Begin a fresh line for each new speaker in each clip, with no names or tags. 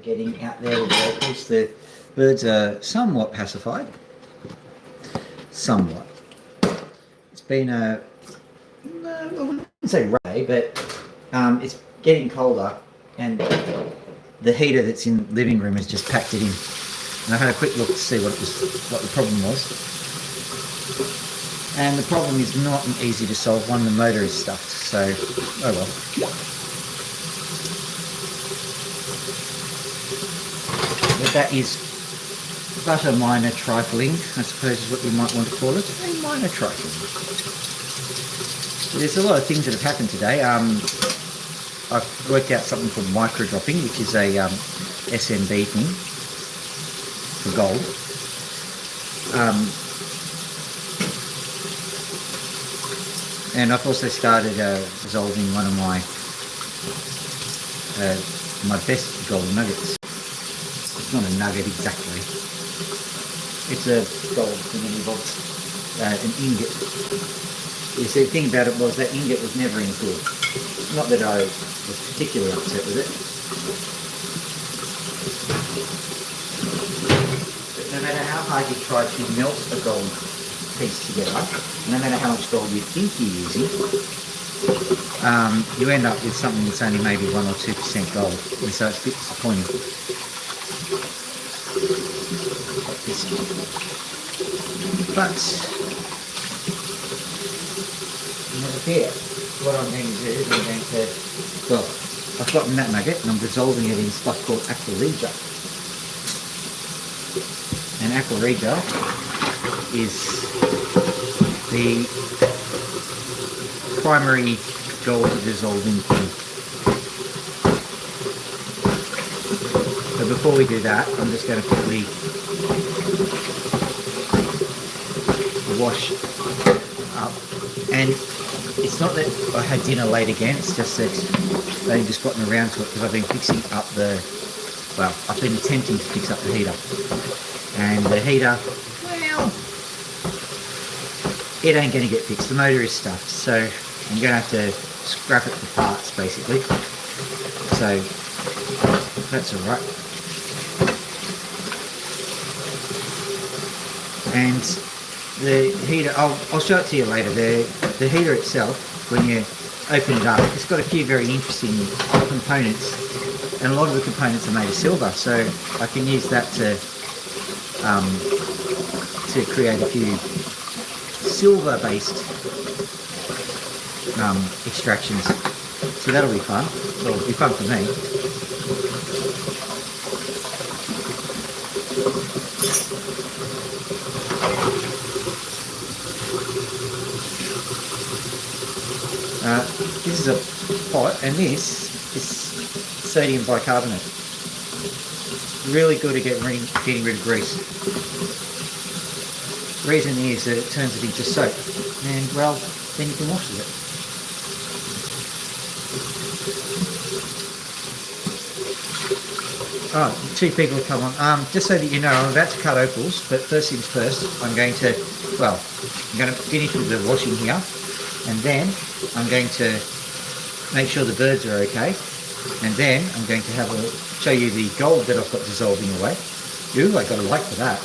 getting out there with the opals. The birds are somewhat pacified. Somewhat. It's been a, no, I wouldn't say rain, but it's getting colder, and the heater that's in the living room has just packed it in. And I had a quick look to see what the problem was. And the problem is not easy to solve. One, the motor is stuffed, so oh well. But that is but a minor trifling, I suppose is what you might want to call it. A minor trifling. There's a lot of things that have happened today. I've worked out something called micro dropping, which is a SMB thing for gold. And I've also started dissolving one of my best gold nuggets. It's not a nugget exactly. It's a gold thing, an ingot. You see, the thing about it was that ingot was never any good. Not that I was particularly upset with it. But no matter how hard you try to melt a gold piece together, no matter how much gold you think you're using, you end up with something that's only maybe 1 or 2% gold, and so it's a bit disappointing. But never fear. What I'm going to do is I'm going to, well, I've gotten that nugget and I'm dissolving it in stuff called aqua regia. And aqua regia is the primary gold dissolving thing. So before we do that, I'm just going to quickly wash up. And it's not that I had dinner late again, it's just that I've only just gotten around to it because I've been fixing up I've been attempting to fix up the heater. And the heater, well, it ain't going to get fixed. The motor is stuffed, so I'm going to have to scrap it for parts, basically. So that's alright. And the heater, I'll show it to you later. The heater itself, when you open it up, it's got a few very interesting components, and a lot of the components are made of silver, so I can use that to create a few silver-based extractions. So that'll be fun. Well, it'll be fun for me. This is a pot, and this is sodium bicarbonate. Really good at getting rid of grease. The reason is that it turns it into soap, and well, then you can wash with it. Oh, 2 people have come on. Just so that you know, I'm about to cut opals, but first things first, I'm going to finish with the washing here, and then I'm going to make sure the birds are okay, and then I'm going to show you the gold that I've got dissolving away. Ooh, I got a like for that.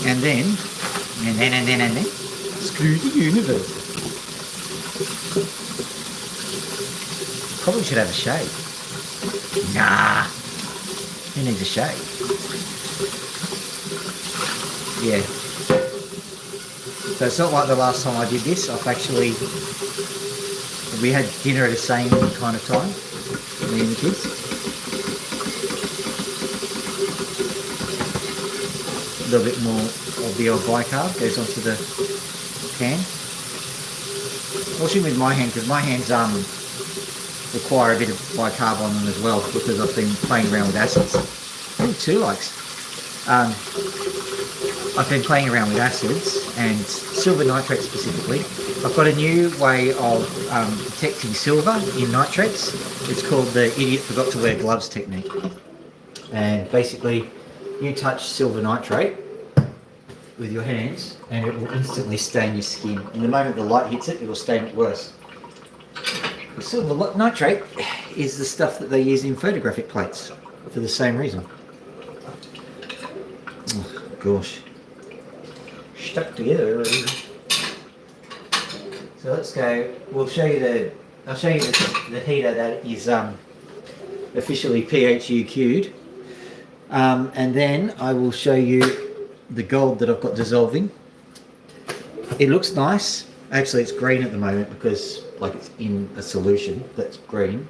And then, screw the universe. Probably should have a shave. Nah, who needs a shave? Yeah. So it's not like the last time I did this. We had dinner at the same kind of time, me and the kids. A little bit more of the old bicarb goes onto the pan. Washing with my hand, because my hands require a bit of bicarb on them as well, because I've been playing around with acids. Ooh, 2 likes. I've been playing around with acids and silver nitrate specifically. I've got a new way of detecting silver in nitrates. It's called the idiot forgot to wear gloves technique. And basically, you touch silver nitrate with your hands and it will instantly stain your skin. And the moment the light hits it, it will stain it worse. The silver nitrate is the stuff that they use in photographic plates for the same reason. Oh, gosh. Stuck together. So let's go. We'll show you I'll show you the heater that is officially PHUQ'd. And then I will show you the gold that I've got dissolving. It looks nice. Actually, it's green at the moment because it's in a solution that's green.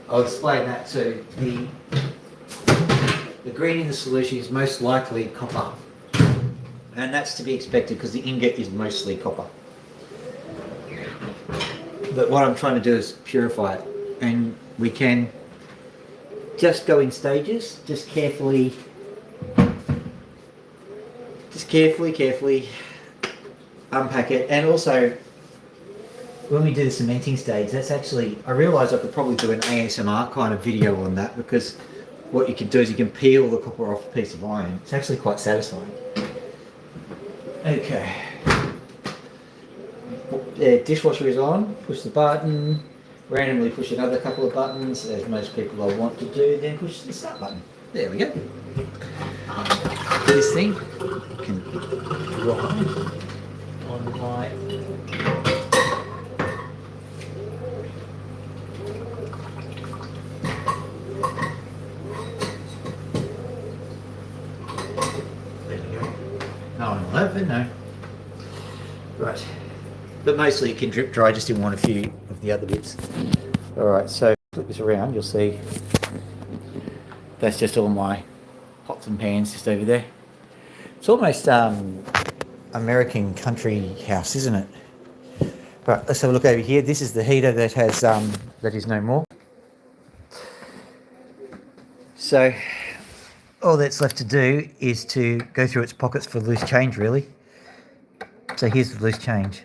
I'll explain that too. The green in the solution is most likely copper. And that's to be expected because the ingot is mostly copper. But what I'm trying to do is purify it. And we can just go in stages, just carefully unpack it. And also, when we do the cementing stage, that's actually, I realise I could probably do an ASMR kind of video on that, because what you can do is you can peel the copper off a piece of iron. It's actually quite satisfying. Okay. The dishwasher is on, push the button, randomly push another couple of buttons, as most people will want to do, then push the start button. There we go. This thing can ride on my there we go. No, I'm 11, no. Right. But mostly it can drip dry, just didn't want a few of the other bits. Alright, so flip this around, you'll see that's just all my pots and pans just over there. It's almost American country house, isn't it? Right, let's have a look over here. This is the heater that has that is no more. So all that's left to do is to go through its pockets for loose change, really. So here's the loose change.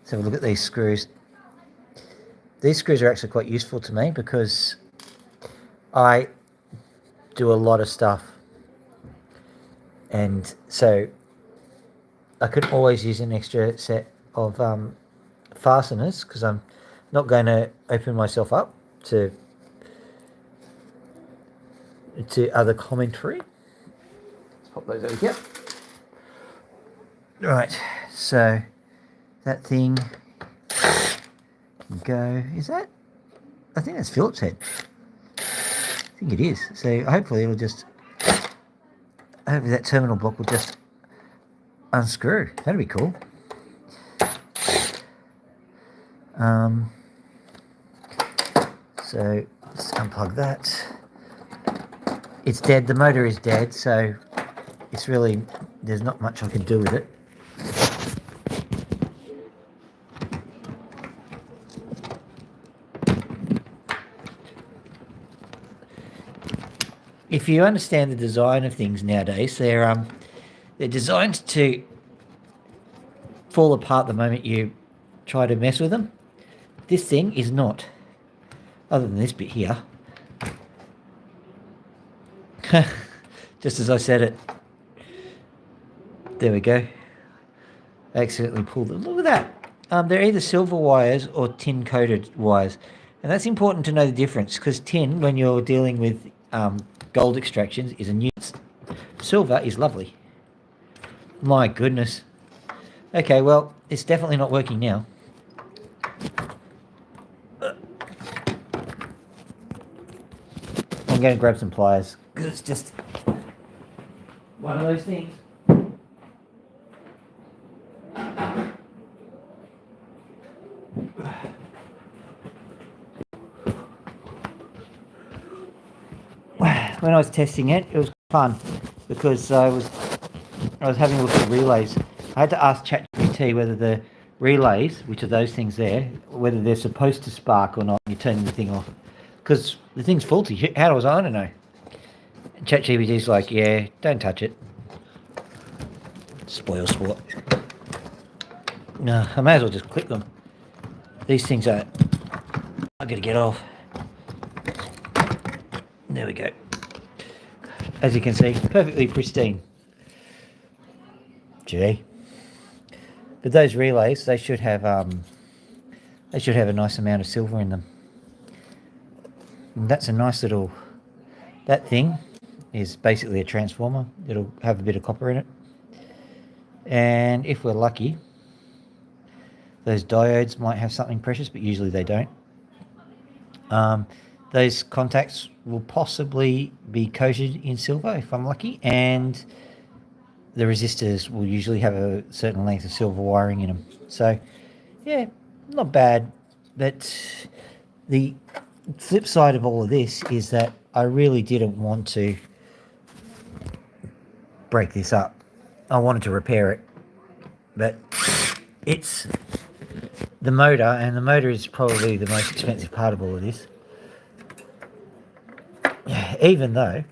Let's have a look at these screws. These screws are actually quite useful to me because I do a lot of stuff, and so I could always use an extra set of fasteners, because I'm not going to open myself up to other commentary. Let's pop those over here. Right, so that thing can go, is that? I think that's Phillips head. I think it is. So hopefully it'll just, hopefully that terminal block will just unscrew. That'd be cool. So let's unplug that. It's dead. The motor is dead, so it's really, there's not much I can do with it. If you understand the design of things nowadays, they're designed to fall apart the moment you try to mess with them. This thing is not, other than this bit here. Just as I said it. There we go. I accidentally pulled it. Look at that. They're either silver wires or tin coated wires. And that's important to know the difference, because tin, when you're dealing with gold extractions, is a nuisance. Silver is lovely. My goodness. Okay, well, it's definitely not working now. I'm going to grab some pliers, because it's just one of those things. When I was testing it, it was fun, because I was having a look at relays. I had to ask ChatGPT whether the relays, which are those things there, whether they're supposed to spark or not when you're turning the thing off. Because the thing's faulty. How was I to know? ChatGPT's like, yeah, don't touch it. Spoil sport. No, I may as well just click them. These things are, I gotta get off. There we go. As you can see, perfectly pristine. Gee. But those relays, they should have a nice amount of silver in them. And that's a nice little, that thing is basically a transformer. It'll have a bit of copper in it. And if we're lucky, those diodes might have something precious, but usually they don't. Those contacts will possibly be coated in silver if I'm lucky, and the resistors will usually have a certain length of silver wiring in them. So yeah, not bad. But the flip side of all of this is that I really didn't want to break this up. I wanted to repair it, but it's the motor, and the motor is probably the most expensive part of all of this. Even though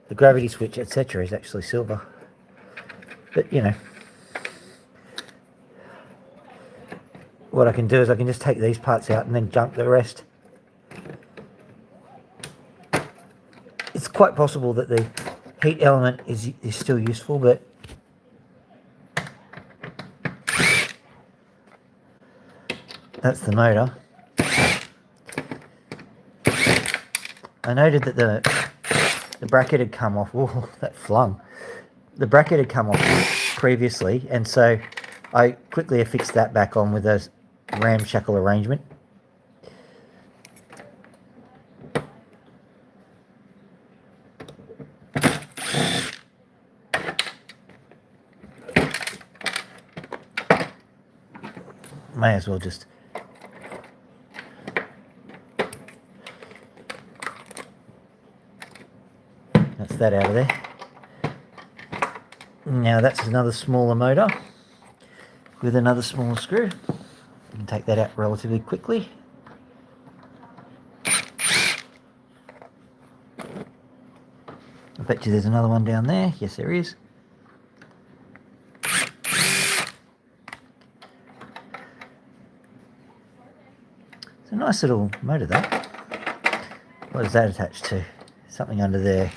the gravity switch, etc., is actually silver. But, you know, what I can do is I can just take these parts out and then junk the rest. It's quite possible that the heat element is still useful, but that's the motor. I noted that the bracket had come off. Oh, that flung. The bracket had come off previously, and so I quickly affixed that back on with a ramshackle arrangement. May as well just that's that out of there. Now that's another smaller motor with another smaller screw. You can take that out relatively quickly. I bet you there's another one down there. Yes, there is. It's a nice little motor, that. What is that attached to? Something under there.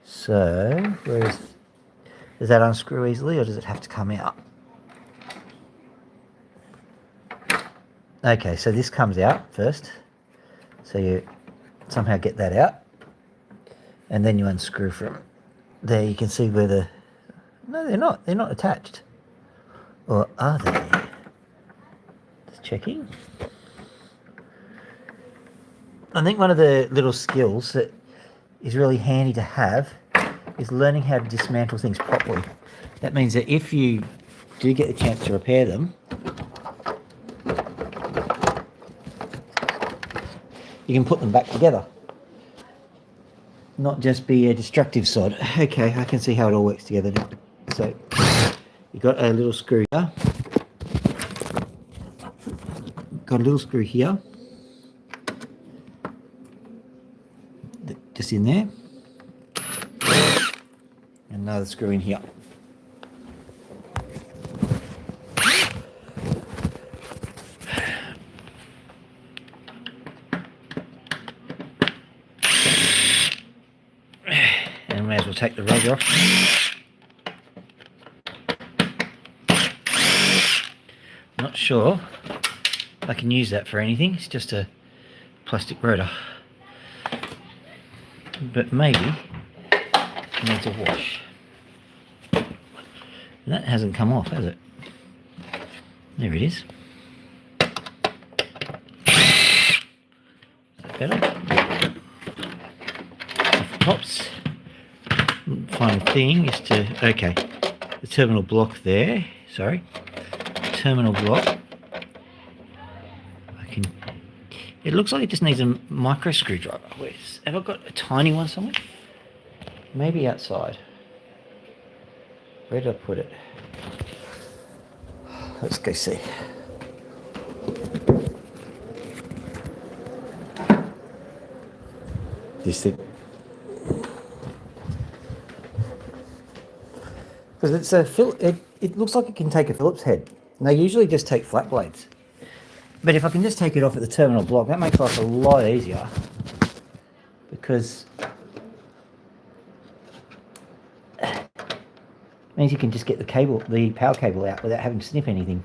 So, does that unscrew easily, or does it have to come out? Okay, so this comes out first. So you somehow get that out, and then you unscrew from there. You can see where the... No, they're not attached. Or are they? Just checking. I think one of the little skills that is really handy to have is learning how to dismantle things properly. That means that if you do get the chance to repair them, you can put them back together. Not just be a destructive sod. Okay, I can see how it all works together now. So, you've got a little screw here. Got a little screw here. Just in there. And another screw in here. And may as well take the rubber off. Not sure I can use that for anything. It's just a plastic rotor. But maybe it needs a wash. And that hasn't come off, has it? There it is. Is that better? Off the tops. Final thing is to, okay, the terminal block there, sorry. Terminal block. It looks like it just needs a micro screwdriver. Have I got a tiny one somewhere? Maybe outside. Where did I put it? Let's go see. This thing. Because it's a it looks like it can take a Phillips head. And they usually just take flat blades. But if I can just take it off at the terminal block, that makes life a lot easier. Because Means you can just get the power cable out without having to snip anything.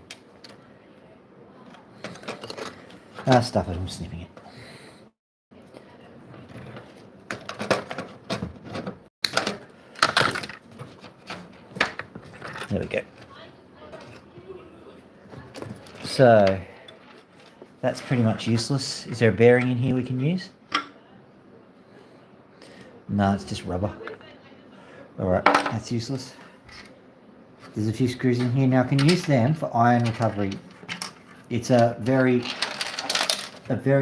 Stuff it, I'm snipping it. There we go. So that's pretty much useless. Is there a bearing in here we can use? No, it's just rubber. Alright, that's useless. There's a few screws in here. Now I can use them for iron recovery. It's a very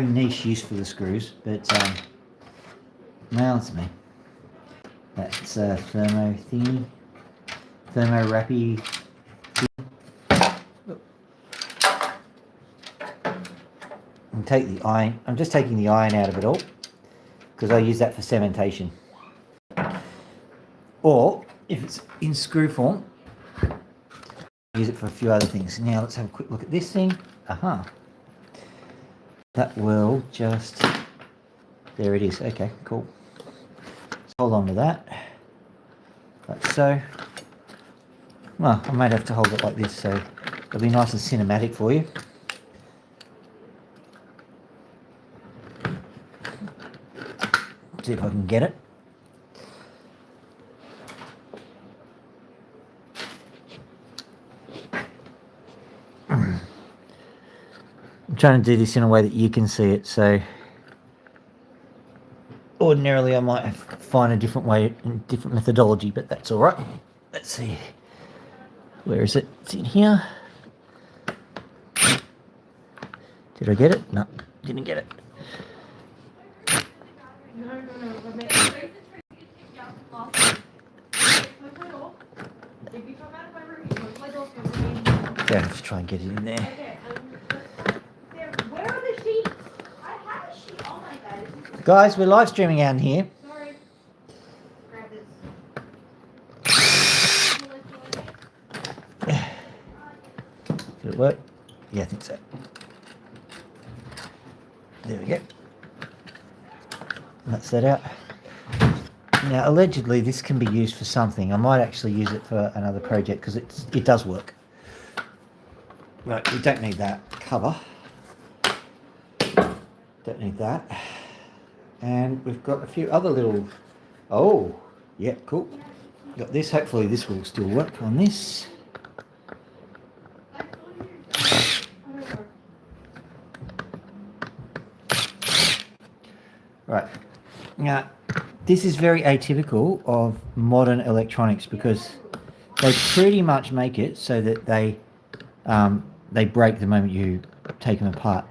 niche use for the screws, but now it's me. That's a thermo thingy. Thermo wrappy. And take the iron. I'm just taking the iron out of it all because I use that for cementation. Or if it's in screw form, use it for a few other things. Now let's have a quick look at this thing. Aha. That will just, there it is. Okay, cool. Let's hold on to that. Like so. Well, I might have to hold it like this so it'll be nice and cinematic for you. See if I can get it. I'm trying to do this in a way that you can see it, so ordinarily I might find a different way, different methodology, but that's all right. Let's see. Where is it? It's in here. Did I get it? No, didn't get it. Okay, let's try and get it in there.
Where are the sheets? I have a sheet. Oh my god.
Guys, we're live streaming out here.
Sorry. Grab this.
Did it work? Yeah, I think so. There we go. That's that out. Now, allegedly, this can be used for something. I might actually use it for another project because it does work. Right, we don't need that cover. Don't need that. And we've got a few other little... Oh, yeah, cool. Got this. Hopefully this will still work on this. Right. Now, this is very atypical of modern electronics because they pretty much make it so that they break the moment you take them apart.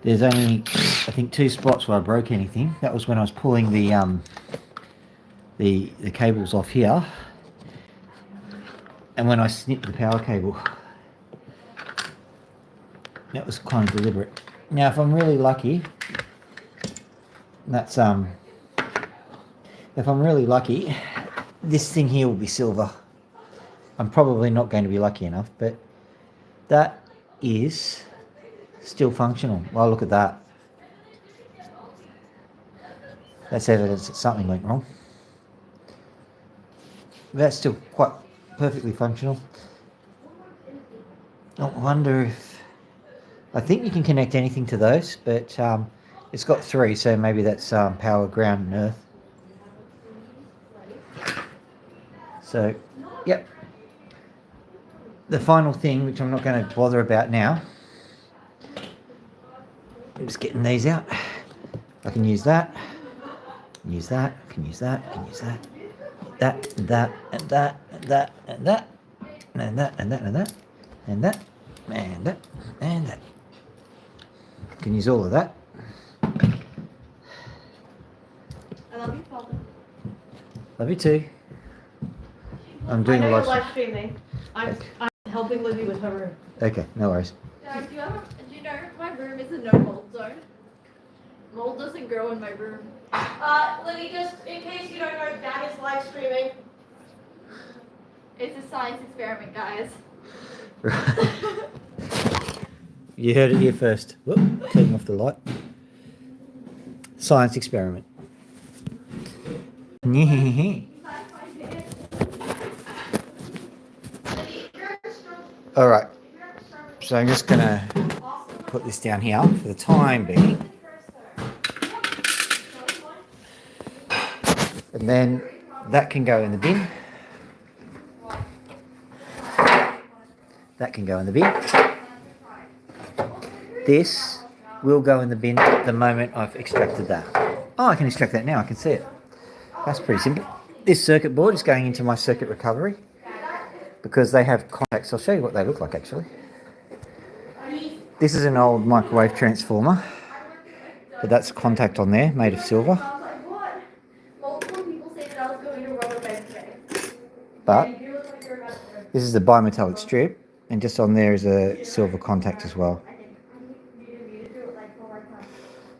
There's only, I think, 2 spots where I broke anything. That was when I was pulling the cables off here, and when I snipped the power cable. That was kind of deliberate. Now, if I'm really lucky, that's if I'm really lucky, this thing here will be silver. I'm probably not going to be lucky enough, but that is still functional. Well, look at that. That's evidence that something went wrong. That's still quite perfectly functional. I wonder if... I think you can connect anything to those, but it's got 3, so maybe that's power, ground, and earth. So, yep. The final thing, which I'm not going to bother about now, I'm just getting these out. I can use that, use that, I can use that, I can use that, that, and that, and that, and that, and that, and that, and that, and that, and that, and that, and that. I can use all of that.
I love you, Father.
Love you too. I'm doing a
live
live
streaming. I'm helping Libby with her room.
Okay, no worries.
Guys, do you know my room is a no mold zone? Mold doesn't grow in my room. Libby, just in case you don't know, Dad is live streaming. It's a science experiment, guys.
You heard it here first. Whoop, turning off the light. Science experiment. All right, so I'm just gonna put this down here for the time being, and then that can go in the bin. That can go in the bin. This will go in the bin the moment I've extracted that. Oh, I can extract that now, I can see it. That's pretty simple. This circuit board is going into my circuit recovery because they have contacts. I'll show you what they look like actually. This is an old microwave transformer, but that's a contact on there made of silver. But this is a bimetallic strip, and just on there is a silver contact as well.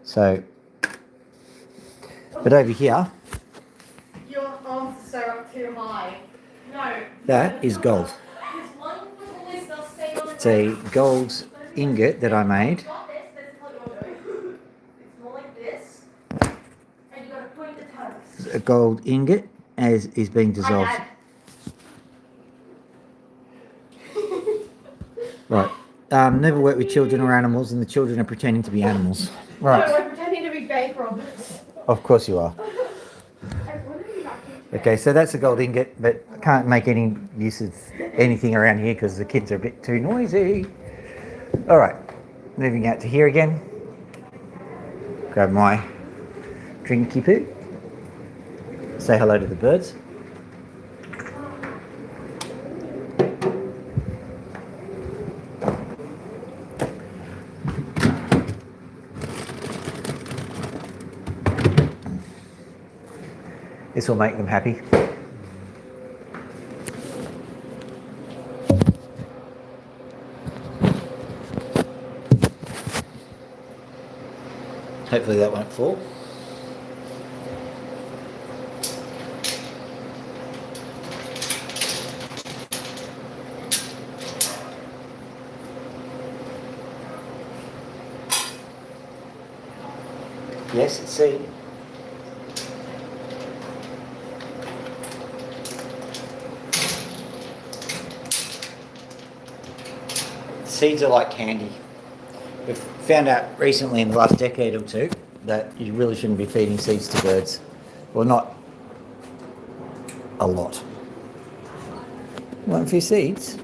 So, but over here,
Your arms are up too high. No.
that is gold. It's a gold ingot that I made.
It's more like this. And you gotta point the toes.
A gold ingot as is being dissolved. Right. Never work with children or animals, and the children are pretending to be animals. Right.
No, we're pretending to be bank robbers.
Of course you are. Okay, so that's a gold ingot, but I can't make any use of anything around here because the kids are a bit too noisy. All right, moving out to here again. Grab my drinky poo. Say hello to the birds. This will make them happy. Hopefully that won't fall. Yes, it's seed. Seeds are like candy. We've found out recently in the last decade or two that you really shouldn't be feeding seeds to birds. Well, not a lot. Want a few seeds?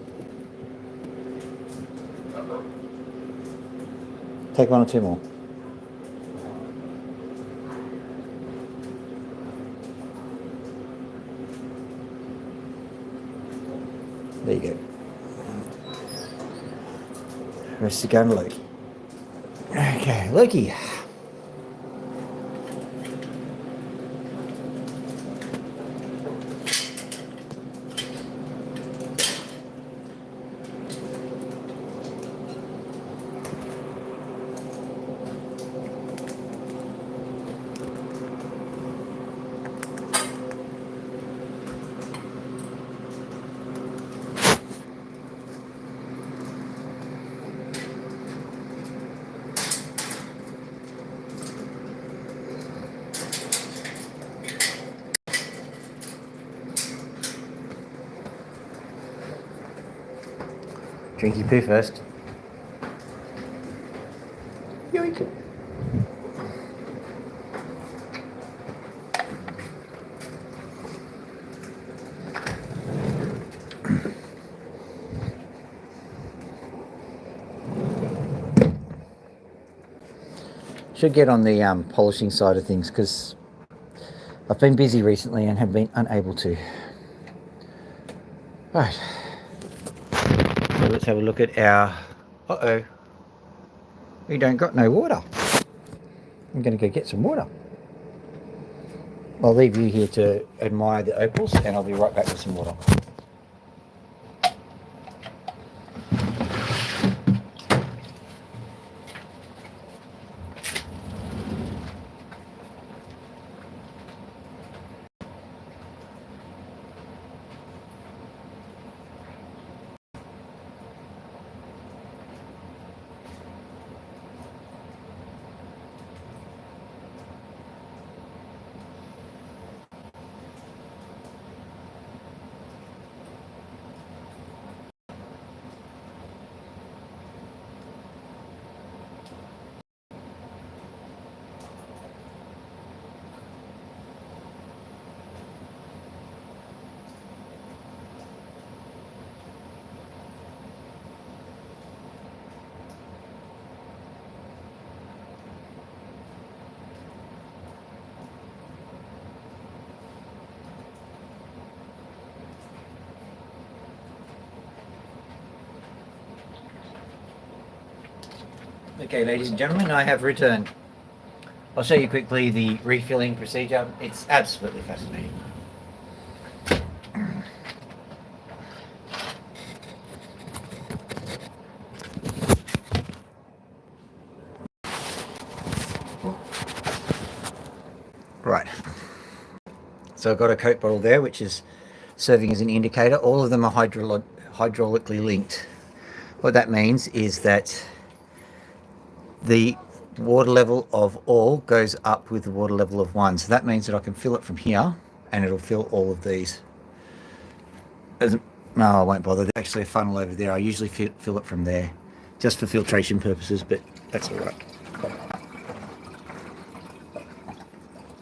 Take one or two more. There you go. Rest to go to Loki. Okay, Loki. Drink your poo first. Yoink. Should get on the polishing side of things because I've been busy recently and have been unable to. Right. So let's have a look at our... Uh-oh. We don't got no water. I'm going to go get some water. I'll leave you here to admire the opals and I'll be right back with some water. Okay, ladies and gentlemen, I have returned. I'll show you quickly the refilling procedure. It's absolutely fascinating. Right. So I've got a Coke bottle there, which is serving as an indicator. All of them are hydraulically linked. What that means is that the water level of all goes up with the water level of one. So that means that I can fill it from here and it'll fill all of these. No, I won't bother. There's actually a funnel over there. I usually fill it from there just for filtration purposes, but that's all right.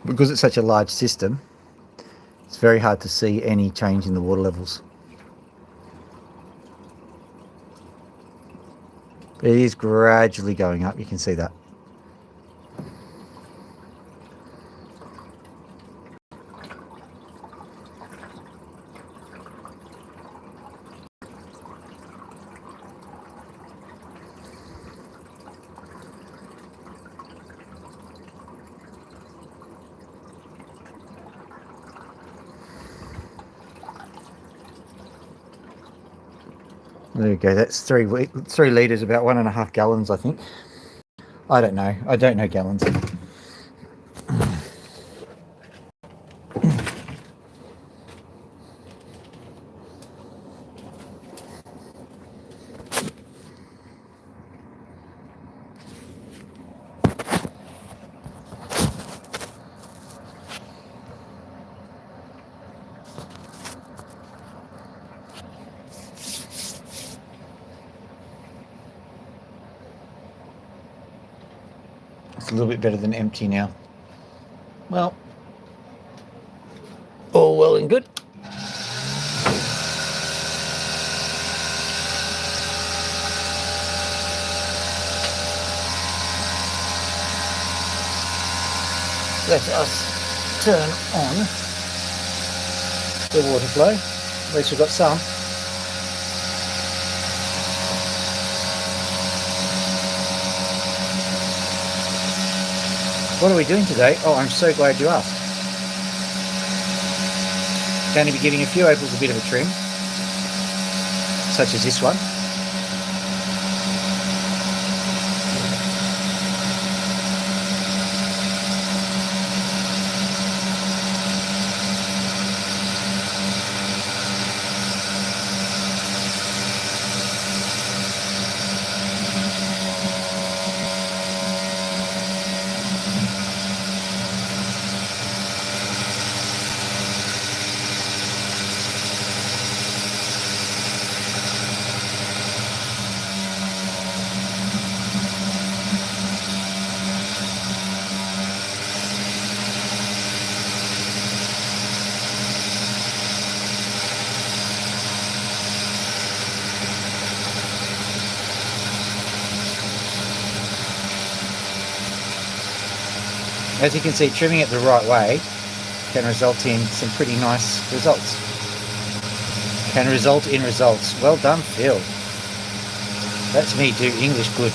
Because it's such a large system, it's very hard to see any change in the water levels. It is gradually going up, you can see that. There you go, that's 3 litres, about 1.5 gallons, I think. I don't know gallons. It's a little bit better than empty now. Well, all well and good. Let us turn on the water flow. At least we've got some. What are we doing today? Oh, I'm so glad you asked. Going to be giving a few opals a bit of a trim, such as this one. As you can see, trimming it the right way can result in some pretty nice results. Can result in results. Well done, Phil. That's me do English good.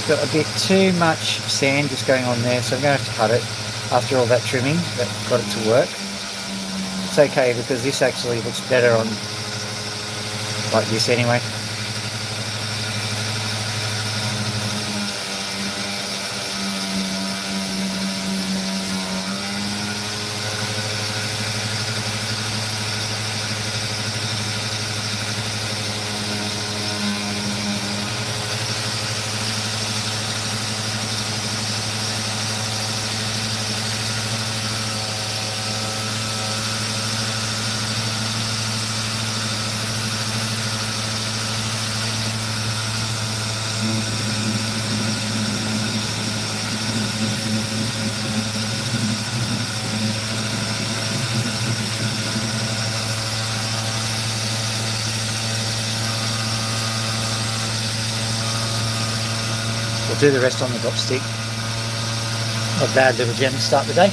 Got a bit too much sand just going on there, so I'm going to have to cut it after all that trimming that got it to work. It's okay because this actually looks better on like this anyway. We'll do the rest on the drop stick. Not bad little gem to start the day.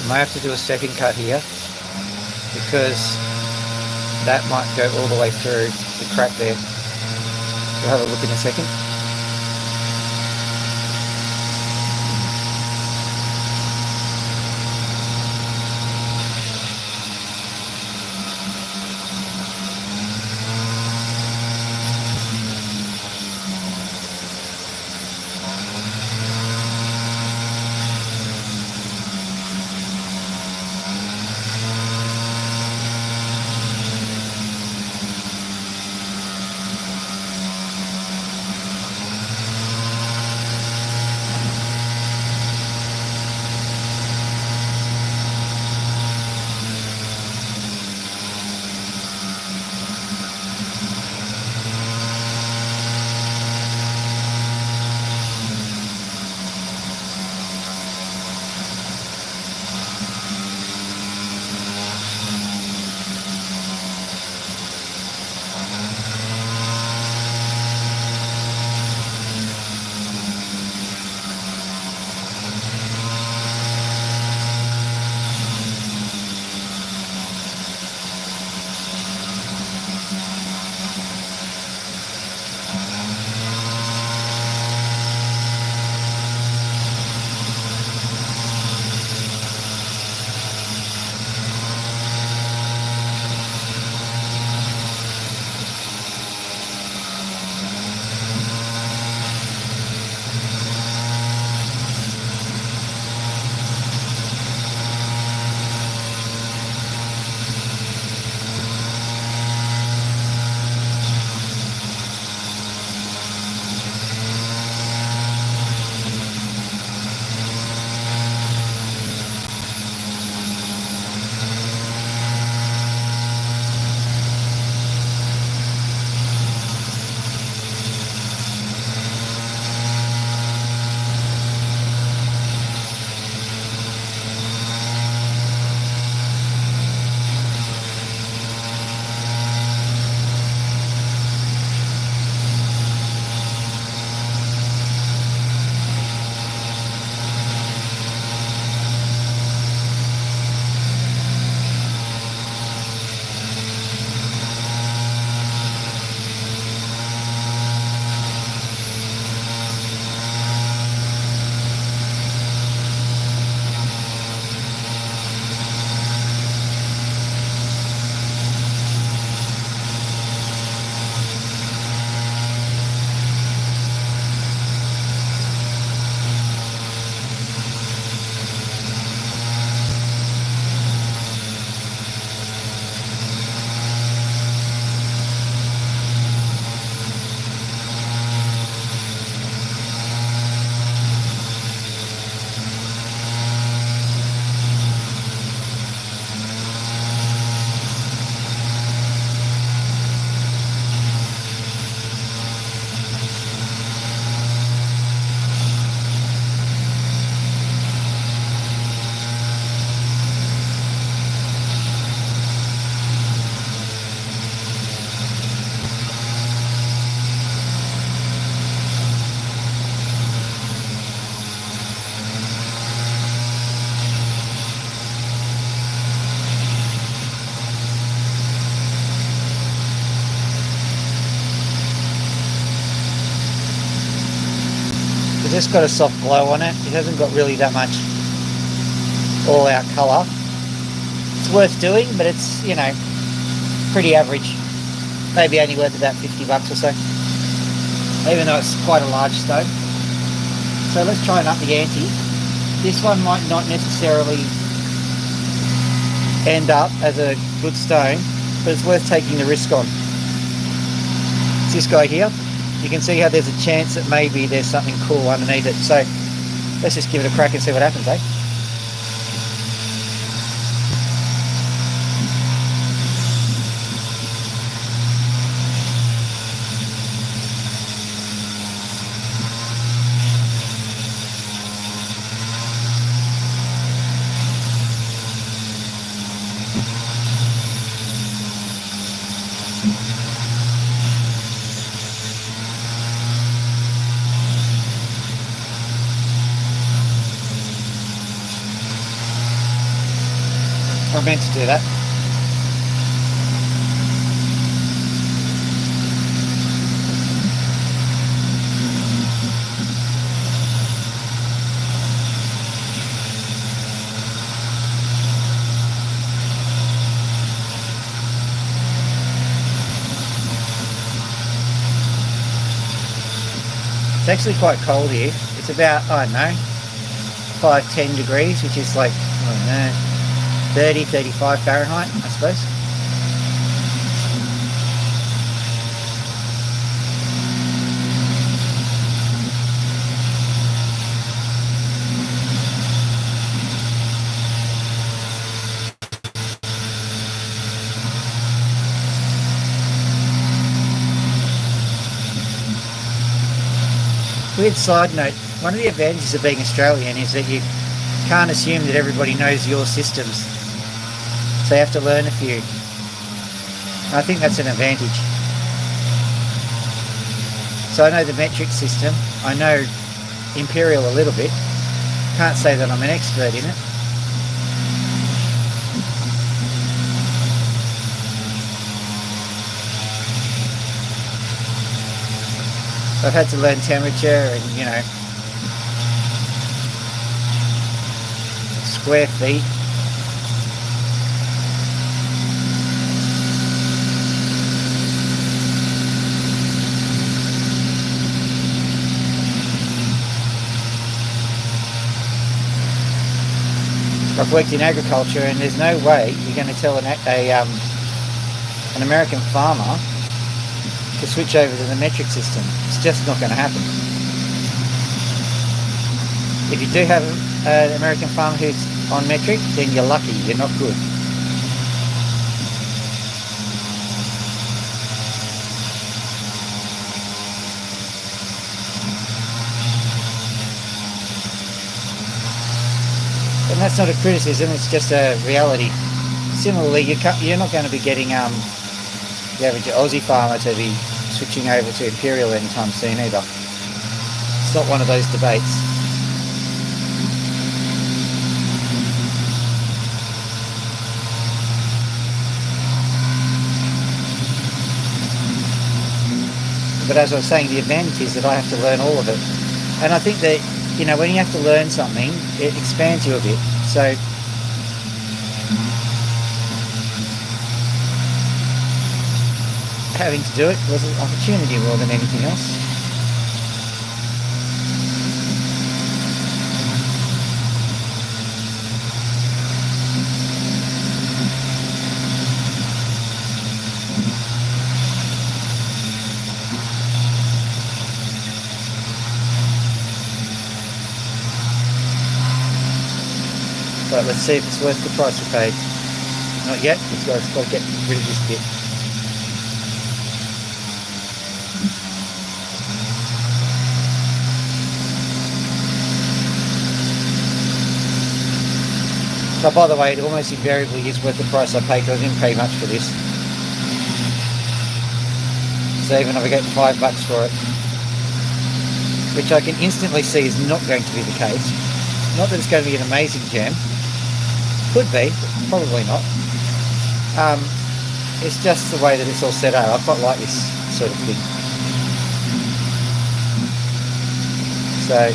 I might have to do a second cut here because that might go all the way through the crack there. We'll have a look in a second. just got a soft glow on it. It hasn't got really that much all-out colour. It's worth doing, but it's, you know, pretty average. Maybe only worth about 50 bucks or so, even though it's quite a large stone. So let's try and up the ante. This one might not necessarily end up as a good stone, but it's worth taking the risk on. It's this guy here. You can see how there's a chance that maybe there's something cool underneath it. So let's just give it a crack and see what happens, eh? I meant to do that. It's actually quite cold here. It's about, I don't know, 5-10 degrees, which is like, I don't know, 30-35 Fahrenheit, I suppose. Weird side note, one of the advantages of being Australian is that you can't assume that everybody knows your systems. So you have to learn a few. I think that's an advantage. So I know the metric system. I know imperial a little bit. Can't say that I'm an expert in it. So I've had to learn temperature and, you know, square feet. I've worked in agriculture, and there's no way you're going to tell an American farmer to switch over to the metric system. It's just not going to happen. If you do have an American farmer who's on metric, then you're lucky, you're not good. And that's not a criticism, it's just a reality. Similarly, you're not going to be getting the average Aussie farmer to be switching over to imperial anytime soon either. It's not one of those debates. But as I was saying, the advantage is that I have to learn all of it. And I think that, you know, when you have to learn something, it expands you a bit. So having to do it was an opportunity more than anything else. But let's see if it's worth the price we paid. Not yet, because I've got to get rid of this bit. So by the way, it almost invariably is worth the price I paid, because I didn't pay much for this. So even if I get $5 for it, which I can instantly see is not going to be the case. Not that it's going to be an amazing gem. Could be, but probably not. It's just the way that it's all set out. I quite like this sort of thing. So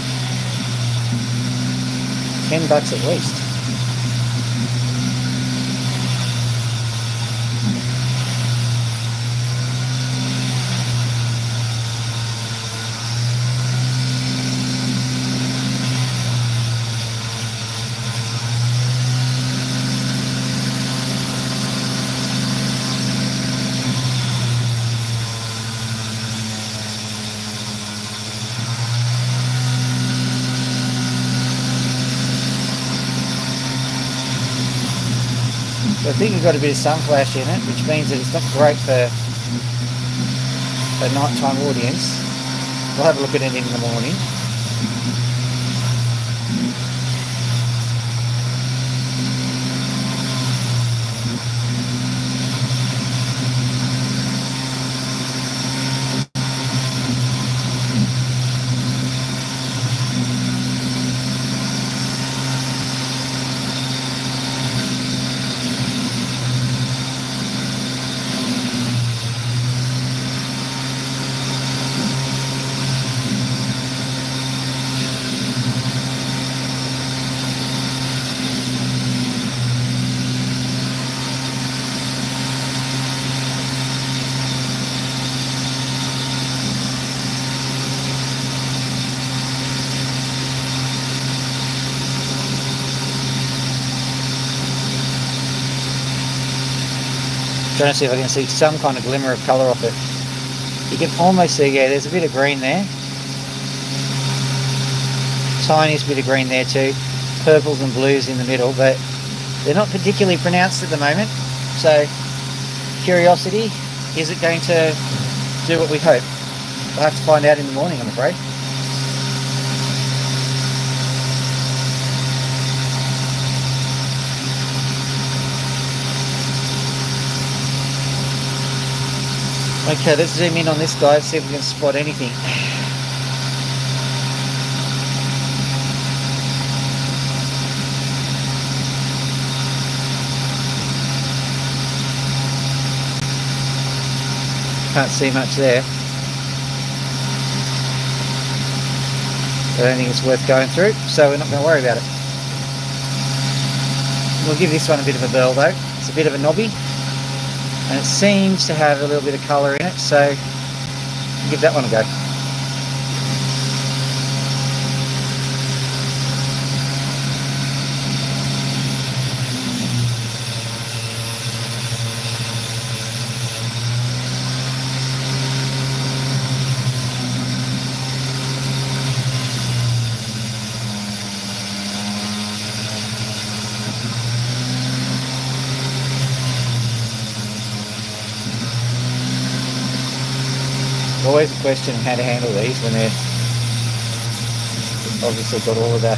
$10 at least. I think you've got a bit of sun flash in it, which means that it's not great for a nighttime audience. We'll have a look at it in the morning. Trying to see if I can see some kind of glimmer of colour off it. You can almost see, yeah, there's a bit of green there. Tiniest bit of green there too. Purples and blues in the middle, but they're not particularly pronounced at the moment. So, curiosity, is it going to do what we hope? We'll have to find out in the morning, I'm afraid. Okay, let's zoom in on this guy and see if we can spot anything. Can't see much there. I don't think it's worth going through, so we're not going to worry about it. We'll give this one a bit of a burl though. It's a bit of a knobby. And it seems to have a little bit of colour in it, so we'll give that one a go. Always a question of how to handle these when they're obviously got all of the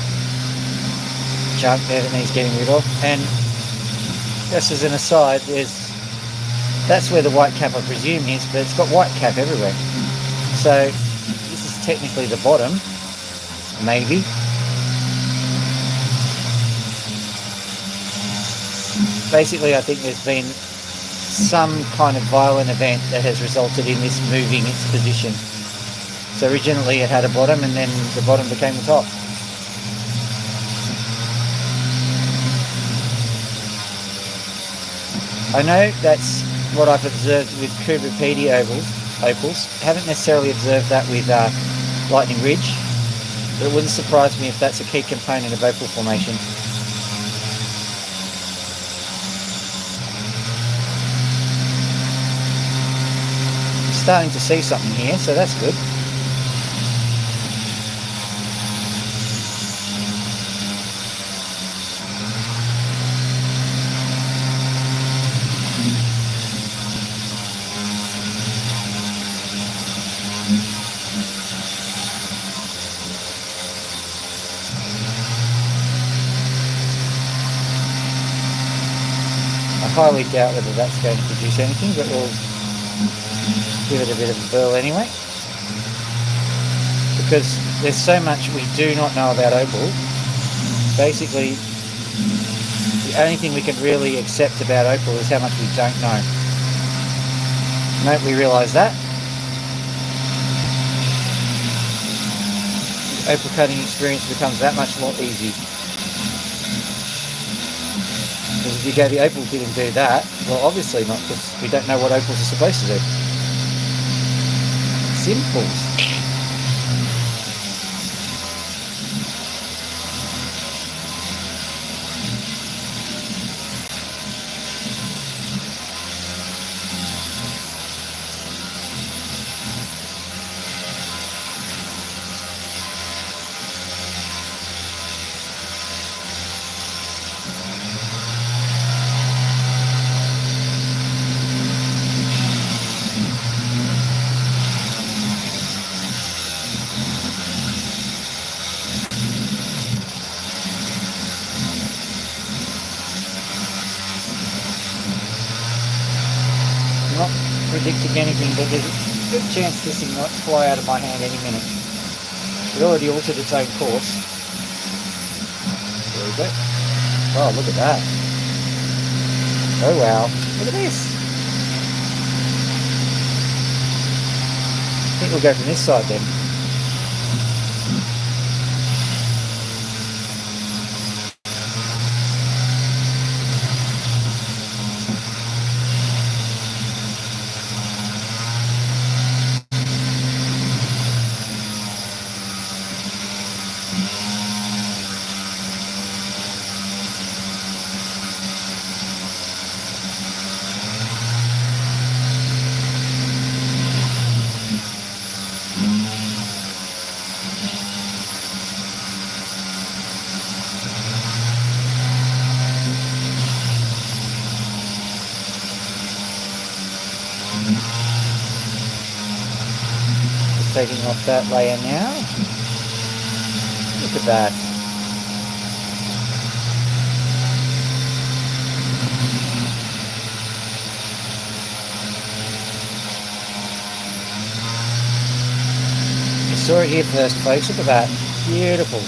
junk there that needs getting rid of. And just as an aside, that's where the white cap I presume is, but it's got white cap everywhere. So this is technically the bottom, maybe. Basically, I think there's been some kind of violent event that has resulted in this moving its position. So originally it had a bottom and then the bottom became the top. I know that's what I've observed with Cooper-Pedy opals. I haven't necessarily observed that with Lightning Ridge, but it wouldn't surprise me if that's a key component of opal formation. Starting to see something here, so that's good. I highly doubt whether that's going to produce anything, but we'll give it a bit of a burl anyway, because there's so much we do not know about opal. Basically, the only thing we can really accept about opal is how much we don't know. Don't we realise that? opal cutting experience becomes that much more easy. Because if you go, the opal didn't do that, well, obviously not, because we don't know what opals are supposed to do. Simples. Not predicting anything, but there's a good chance this thing might fly out of my hand any minute. It already altered its own course. There we go. Oh, look at that. Oh wow, look at this. I think we'll go from this side then. Just taking off that layer now. Look at that. You saw it here first, folks. Look at that. Beautiful.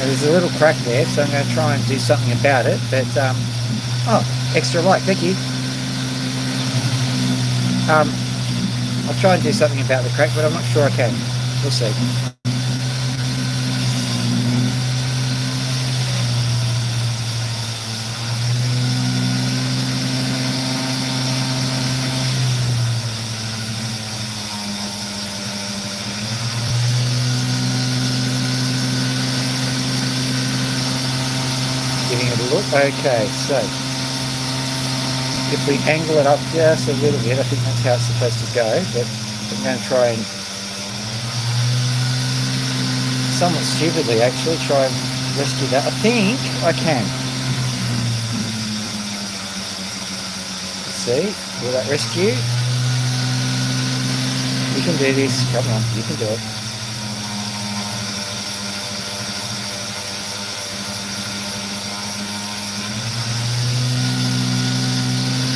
There's a little crack there, so I'm going to try and do something about it, but, oh, extra light, thank you. I'll try and do something about the crack, but I'm not sure I can. We'll see. Giving it a look. Okay, so if we angle it up just a little bit, I think that's how it's supposed to go, but I'm going to try and, somewhat stupidly actually, try and rescue that. I think I can. Let's see, will that rescue? You can do this, come on, you can do it.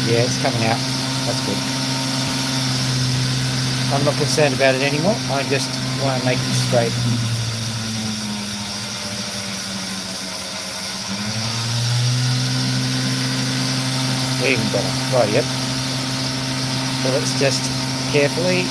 Yeah, it's coming out. That's good. I'm not concerned about it anymore. I just want to make it straight. Even better. Right, yep. So let's just carefully.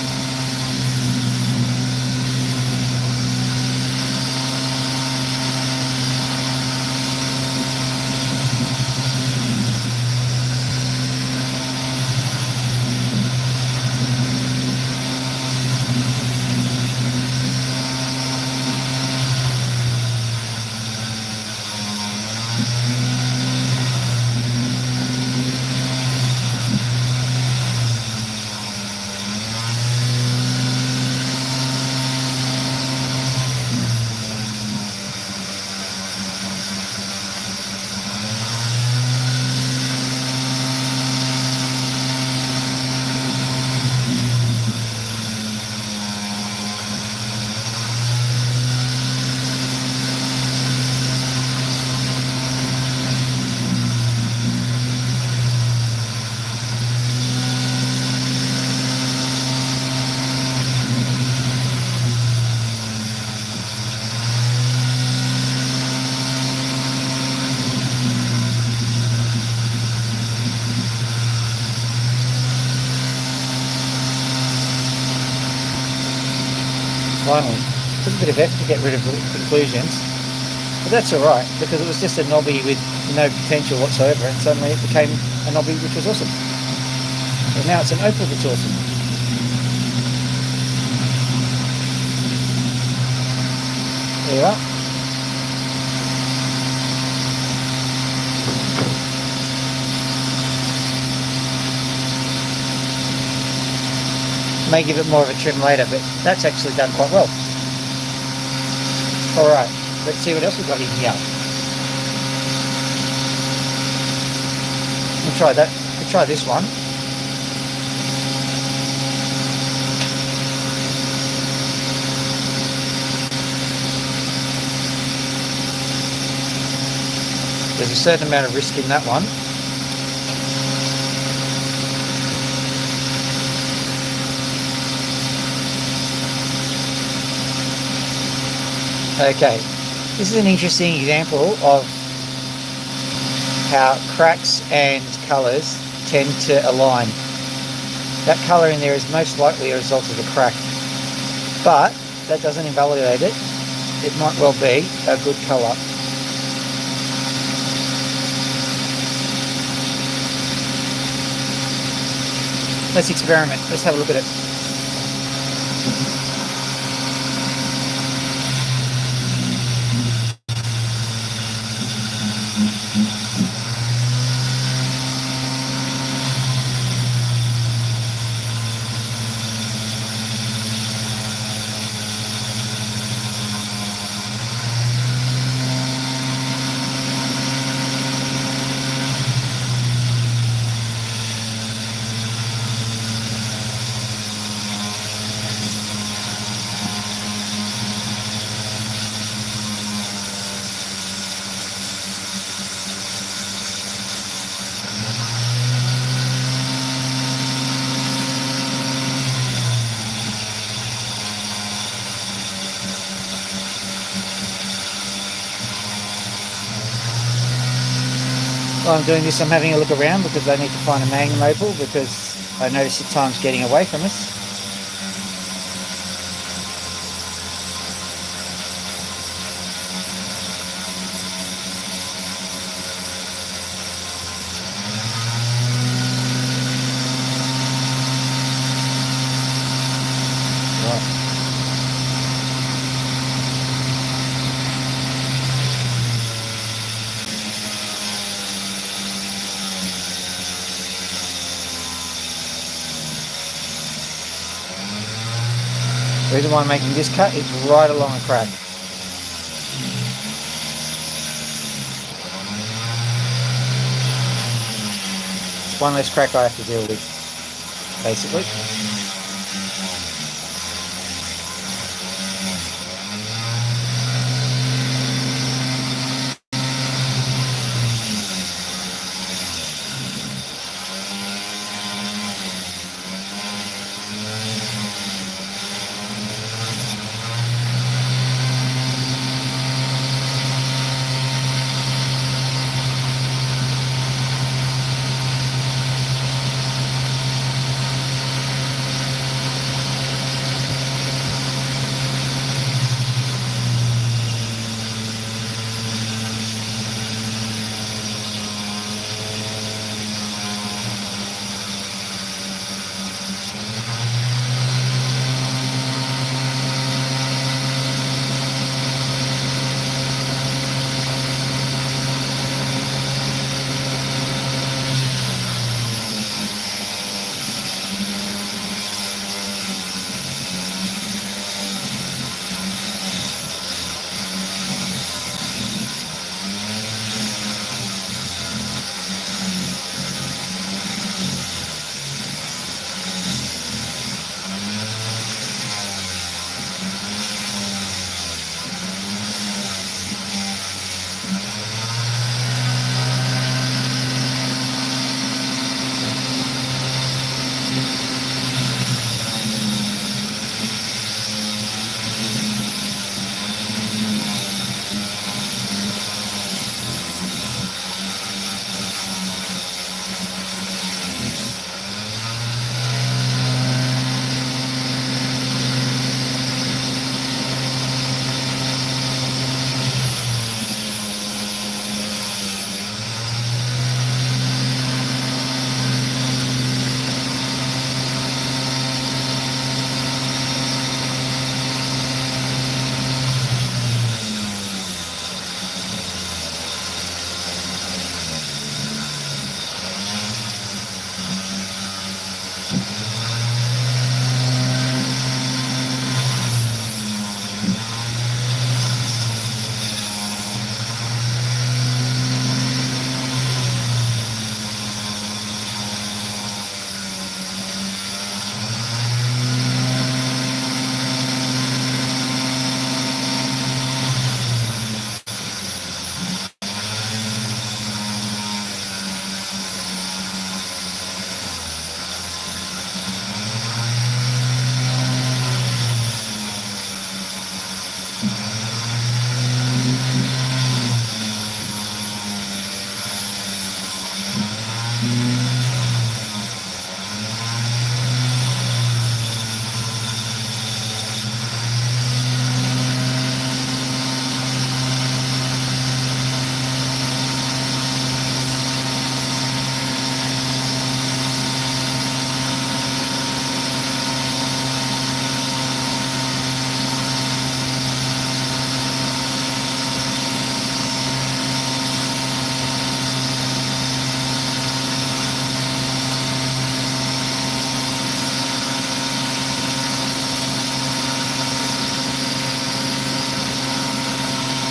Finally, took a bit of effort to get rid of the conclusions, but that's alright because it was just a knobby with no potential whatsoever, and suddenly it became a knobby which was awesome. And now it's an opal that's awesome. There you are. May give it more of a trim later, but that's actually done quite well. Alright, let's see what else we've got in here. We'll try that. We'll try this one. There's a certain amount of risk in that one. Okay, this is an interesting example of how cracks and colours tend to align. That colour in there is most likely a result of a crack, but that doesn't invalidate it. It might well be a good colour. Let's experiment. Let's have a look at it. While I'm doing this, I'm having a look around because I need to find a magnum opal because I notice at times getting away from us. The reason why I'm making this cut, it's right along a crack. It's one less crack I have to deal with, basically.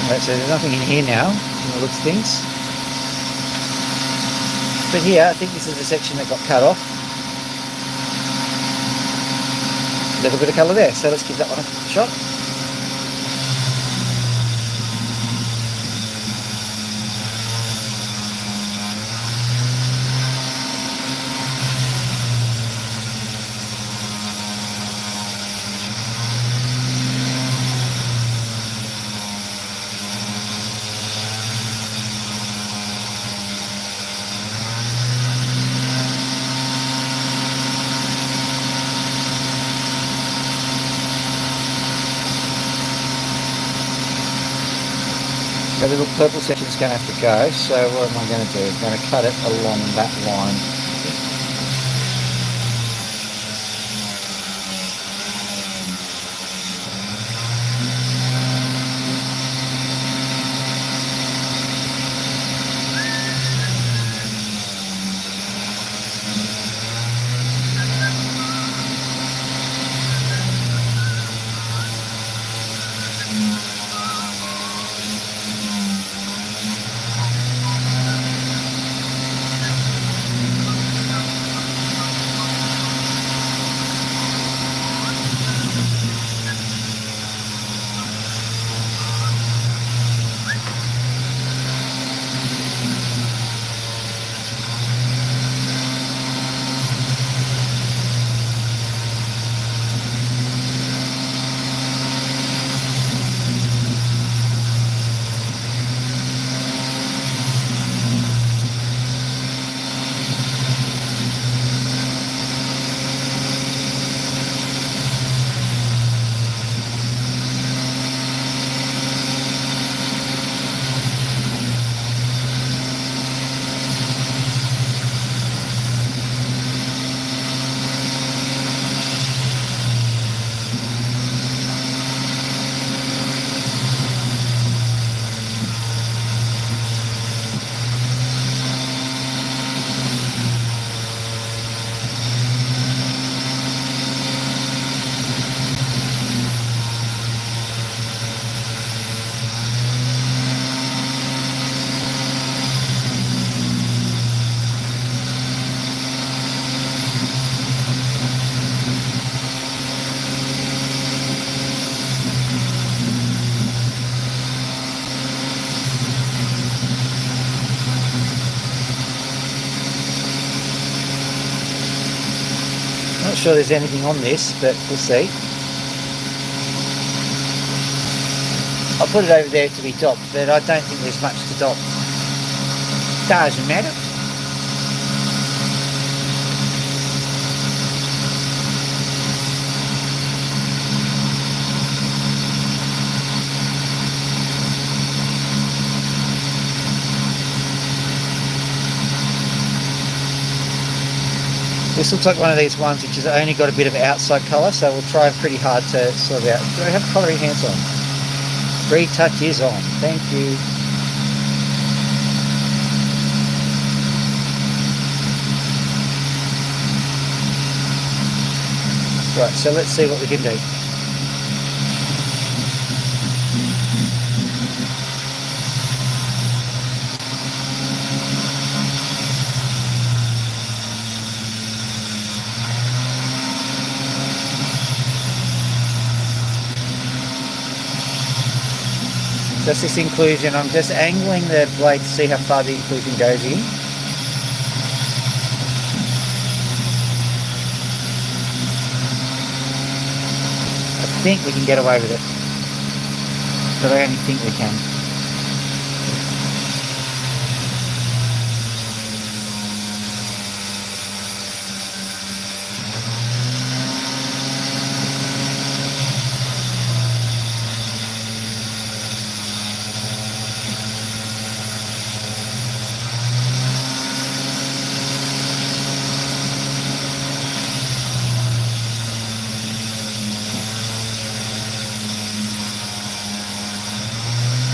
Right, so there's nothing in here now, from the looks of things. But here, I think this is the section that got cut off. A little bit of colour there, so let's give that one a shot. The little purple section is going to have to go, so what am I going to do? I'm going to cut it along that line. sure there's anything on this, but we'll see. I'll put it over there to be dopped, but I don't think there's much to dop. Doesn't matter. This looks like one of these ones which has only got a bit of outside colour, so we'll try pretty hard to sort it out. Do I have colouring hands on? Retouch is on. Thank you. Right, so let's see what we can do. Just this inclusion, I'm just angling the blade to see how far the inclusion goes in. I think we can get away with it, but I only think we can.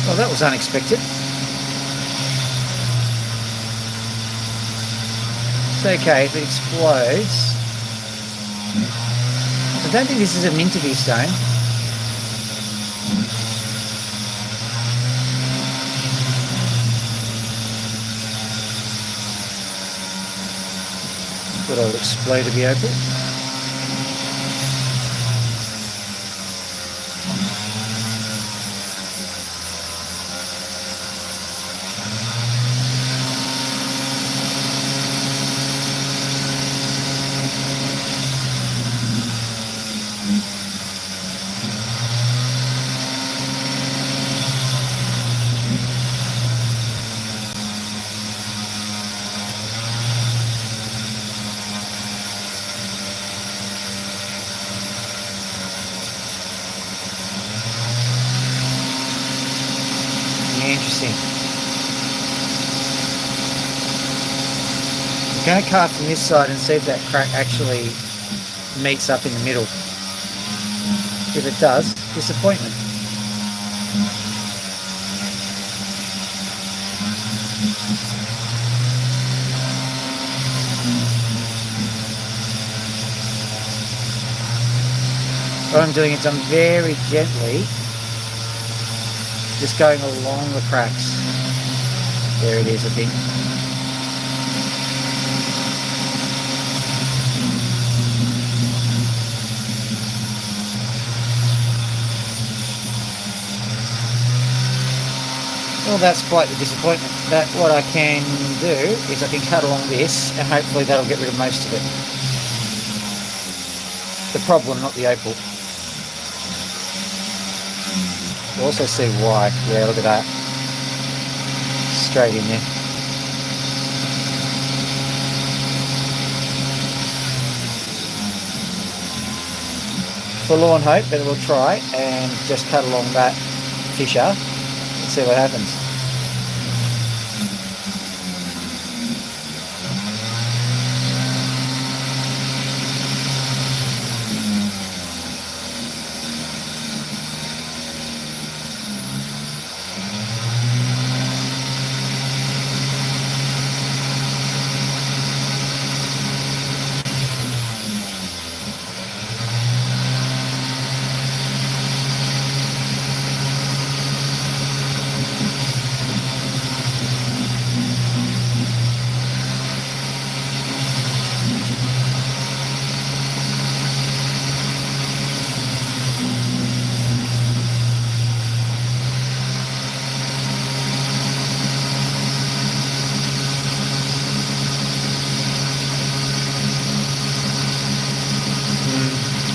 Well, that was unexpected. It's okay if it explodes. I don't think this is an interview stone. Thought I would explode to be opal. Interesting. I'm going to carve from this side and see if that crack actually meets up in the middle. If it does, disappointment. What I'm doing is I'm very gently just going along the cracks. There it is, I think. Well, that's quite the disappointment. But what I can do is I can cut along this and hopefully that'll get rid of most of it. The problem, not the opal. You'll also see why. Yeah, look at that. Straight in there. Forlorn hope, but we'll try and just cut along that fissure and see what happens.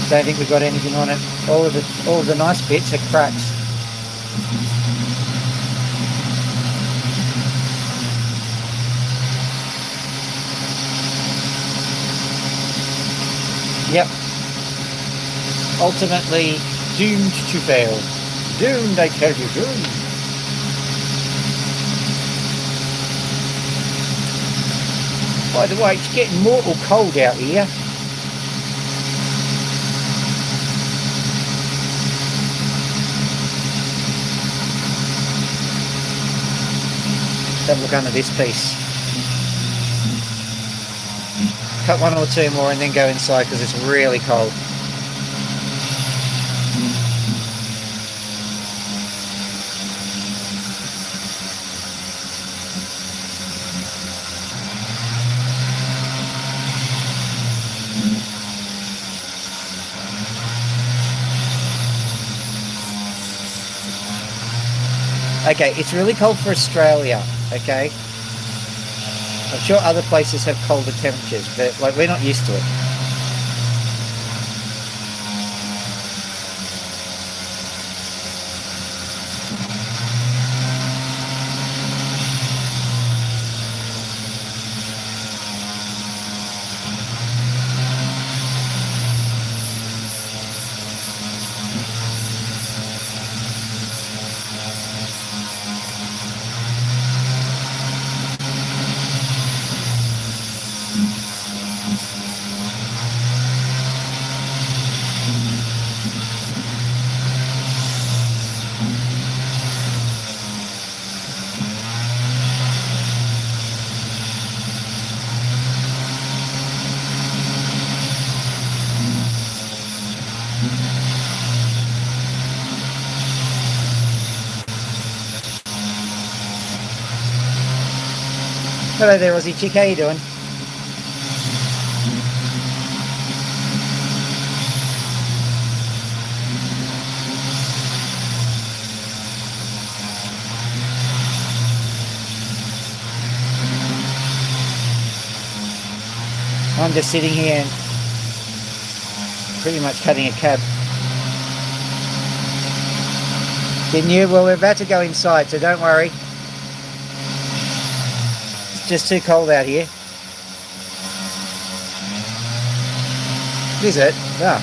Don't think we've got anything on it. All of the nice bits are cracks. Yep. Ultimately doomed to fail. Doomed, I tell you, doomed. By the way, it's getting mortal cold out here. Let's have a look under this piece. Cut one or two more and then go inside because it's really cold. Okay, it's really cold for Australia, okay? I'm sure other places have colder temperatures, but like we're not used to it. Hello there, Aussie chick. How you doing? I'm just sitting here and pretty much cutting a cab. Didn't you? Well, we're about to go inside, so don't worry. Just too cold out here. Is it? Ah.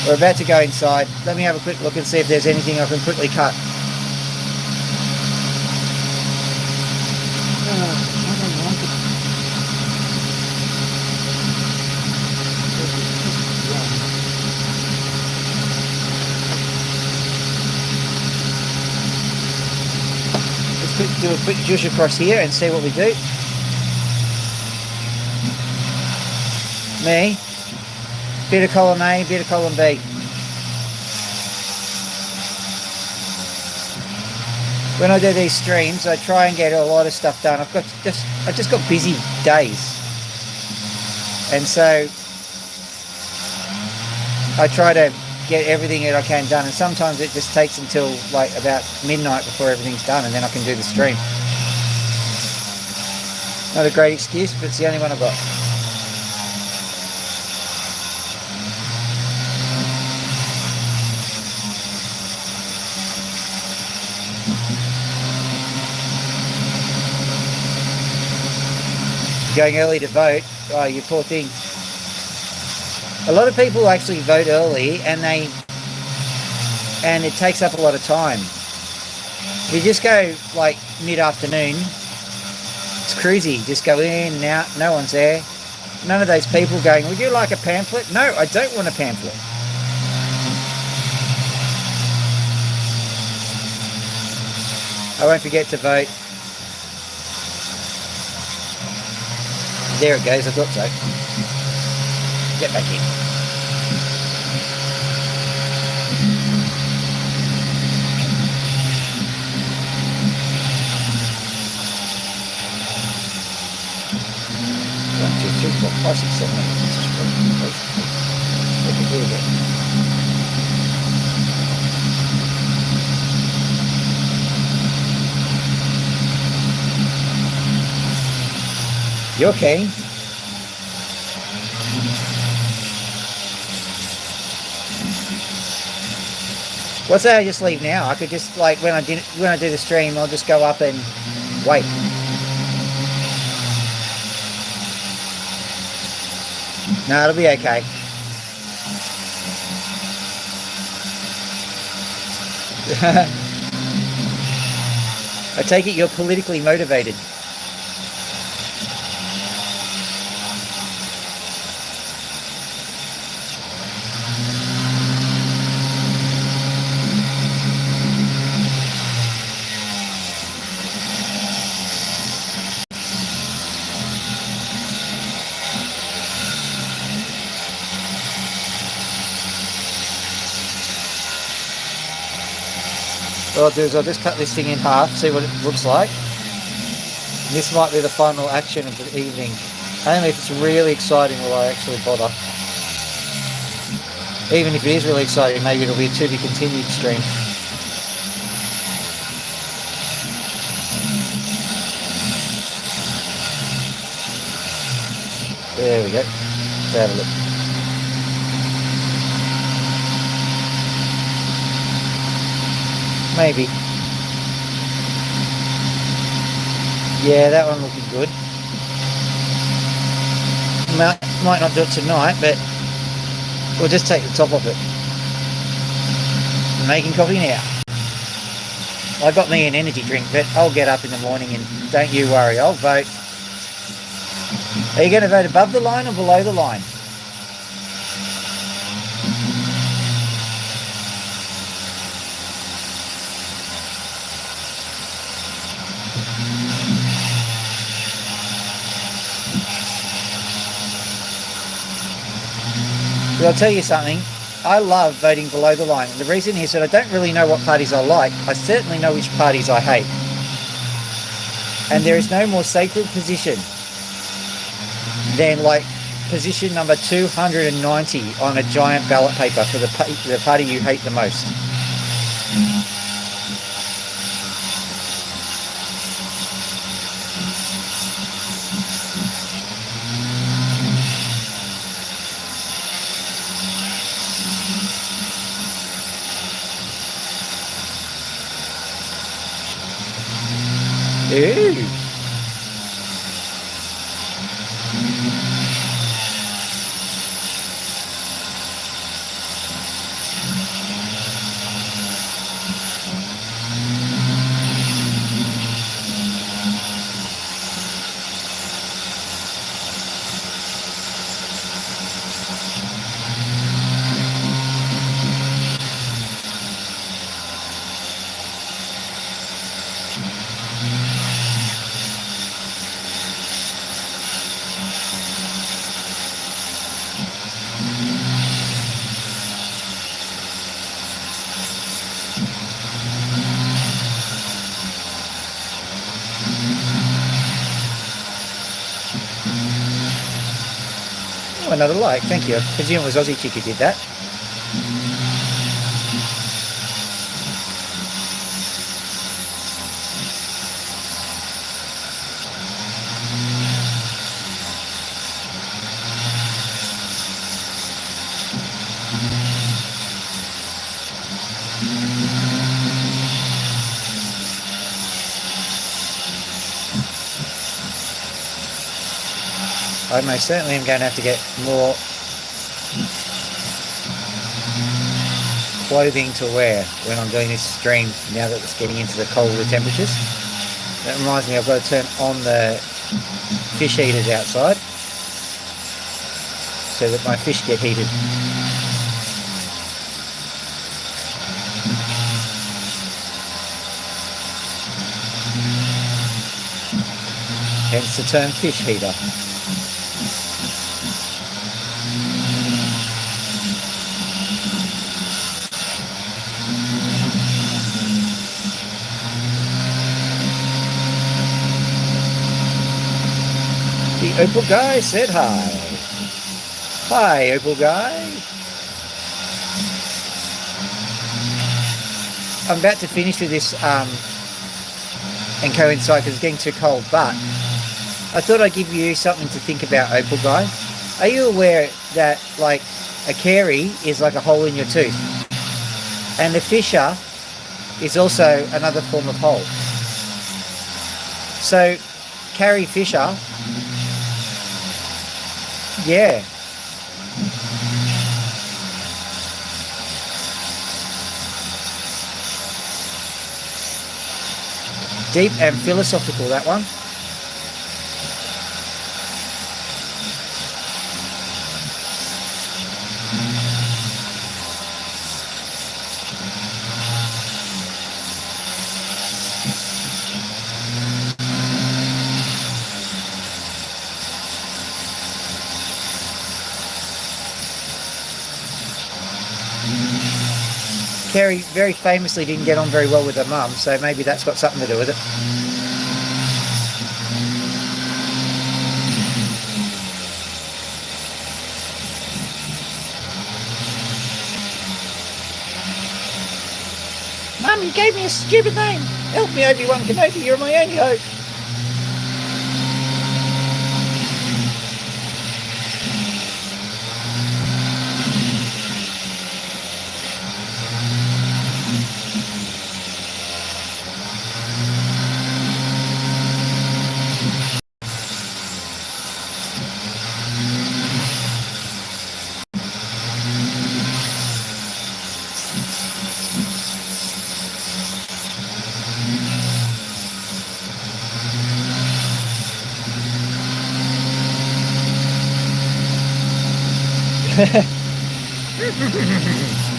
We're about to go inside. Let me have a quick look and see if there's anything I can quickly cut. Do a quick juice across here and see what we do. Me, bit of column A, bit of column B. When I do these streams, I try and get a lot of stuff done. I just got busy days, and so I try to get everything that I can done, and sometimes it just takes until like about midnight before everything's done, and then I can do the stream. Not a great excuse, but it's the only one I've got. Going early to vote. Oh, you poor thing. A lot of people actually vote early, and it takes up a lot of time. If you just go like mid-afternoon, it's crazy. Just go in and out, no one's there. None of those people going, would you like a pamphlet? No, I don't want a pamphlet. I won't forget to vote. There it goes, I thought so. Get back in. One, two, three, four, five, six, seven, eight. What can we do with it? You okay? What's that? I just leave now. I could just like when I do the stream, I'll just go up and wait. No, it'll be okay. I take it you're politically motivated. What I'll do is I'll just cut this thing in half, see what it looks like. This might be the final action of the evening. Only if it's really exciting will I actually bother. Even if it is really exciting, maybe it'll be a to be continued stream. There we go. Let's have a look. Maybe. Yeah, that one looking good. Might not do it tonight, but we'll just take the top off it. I'm making coffee now. I got me an energy drink, but I'll get up in the morning and don't you worry, I'll vote. Are you going to vote above the line or below the line? But I'll tell you something, I love voting below the line. And the reason is that I don't really know what parties I like. I certainly know which parties I hate. And there is no more sacred position than like position number 290 on a giant ballot paper for the party you hate the most. Ooh. Oh, another like, thank you. I presume it was Aussie Chick who did that. I most certainly am going to have to get more clothing to wear when I'm doing this stream now that it's getting into the colder temperatures. That reminds me, I've got to turn on the fish heaters outside so that my fish get heated. Hence the term fish heater. The Opal guy said hi. Hi, Opal guy. I'm about to finish with this and coincide because it's getting too cold, but I thought I'd give you something to think about, Opal guy. Are you aware that like a carie is like a hole in your tooth? And the fissure is also another form of hole. So Carrie Fisher, yeah. Deep and philosophical, that one. Kerry very famously didn't get on very well with her mum, so maybe that's got something to do with it. Mum, you gave me a stupid name. Help me, Obi-Wan Kenobi, you're my only hope.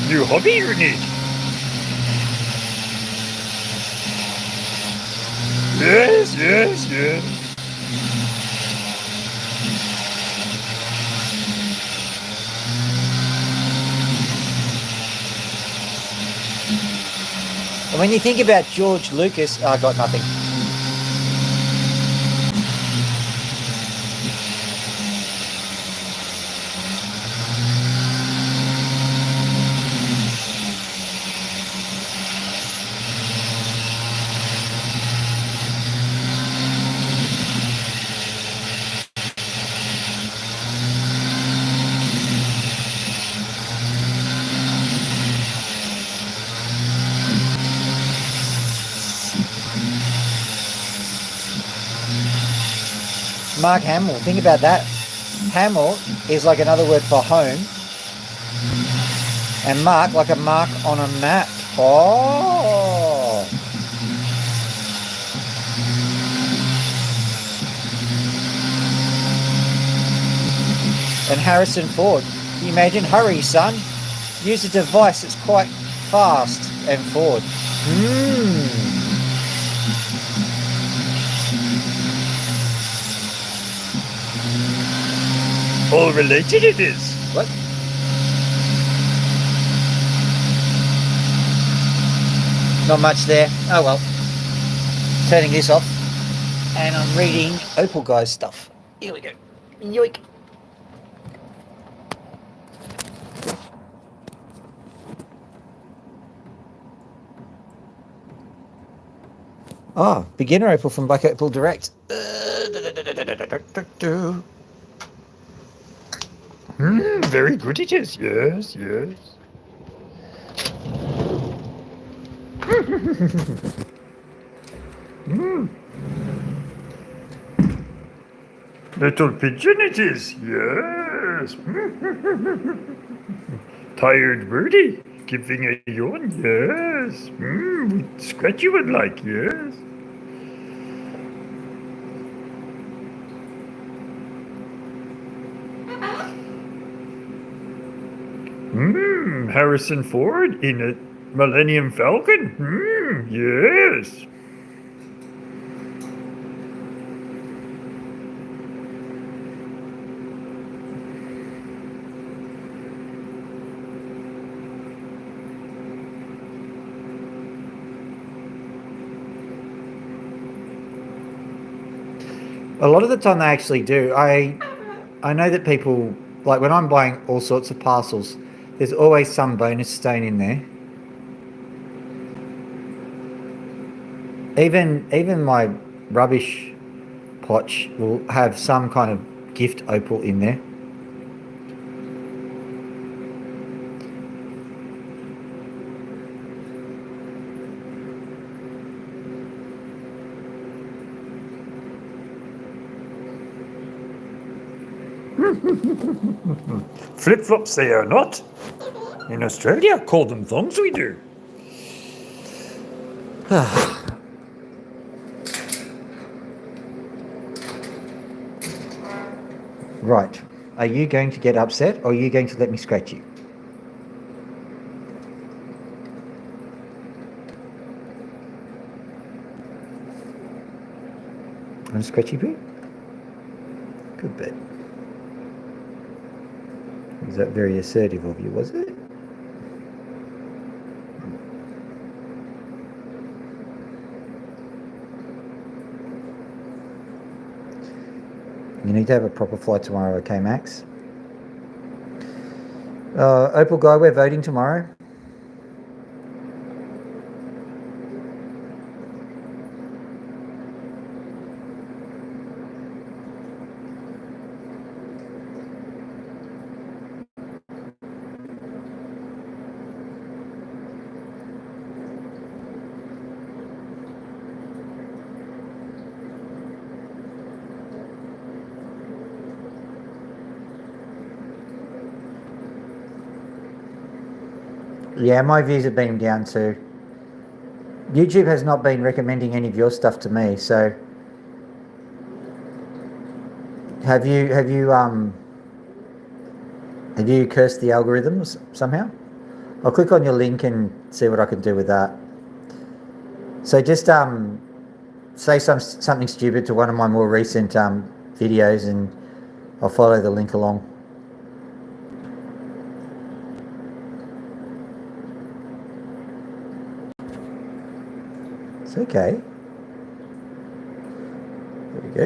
New hobby you need. Yes, yes, yes.
And when you think about George Lucas, I got nothing. Mark Hamill, think about that. Hamill is like another word for home. And mark, like a mark on a map. Oh. And Harrison Ford. Can you imagine? Hurry, son. Use a device that's quite fast and forward.
All related it is.
What? Not much there. Oh well. Turning this off. And I'm reading Opal Guy's stuff. Here we go. Yoink. Ah, beginner Opal from Black Opal Direct.
Very good it is. Yes, yes. Little pigeon it is. Yes. Tired birdie giving a yawn. Yes. Scratch you would like. Yes. Harrison Ford in a Millennium Falcon. Yes.
A lot of the time they actually do. I know that people, like when I'm buying all sorts of parcels, there's always some bonus stone in there. Even my rubbish potch will have some kind of gift opal in there.
Flip-flops they are not. In Australia, call them thongs we do.
Right. Are you going to get upset or are you going to let me scratch you? Want to scratch you, Pete? Good bit. Was that very assertive of you, was it? You need to have a proper flight tomorrow, okay, Max? Opal guy, we're voting tomorrow. Yeah, my views have been down too. YouTube has not been recommending any of your stuff to me, so have you cursed the algorithms somehow? I'll click on your link and see what I can do with that. So just say something stupid to one of my more recent videos and I'll follow the link along. It's okay. There we go.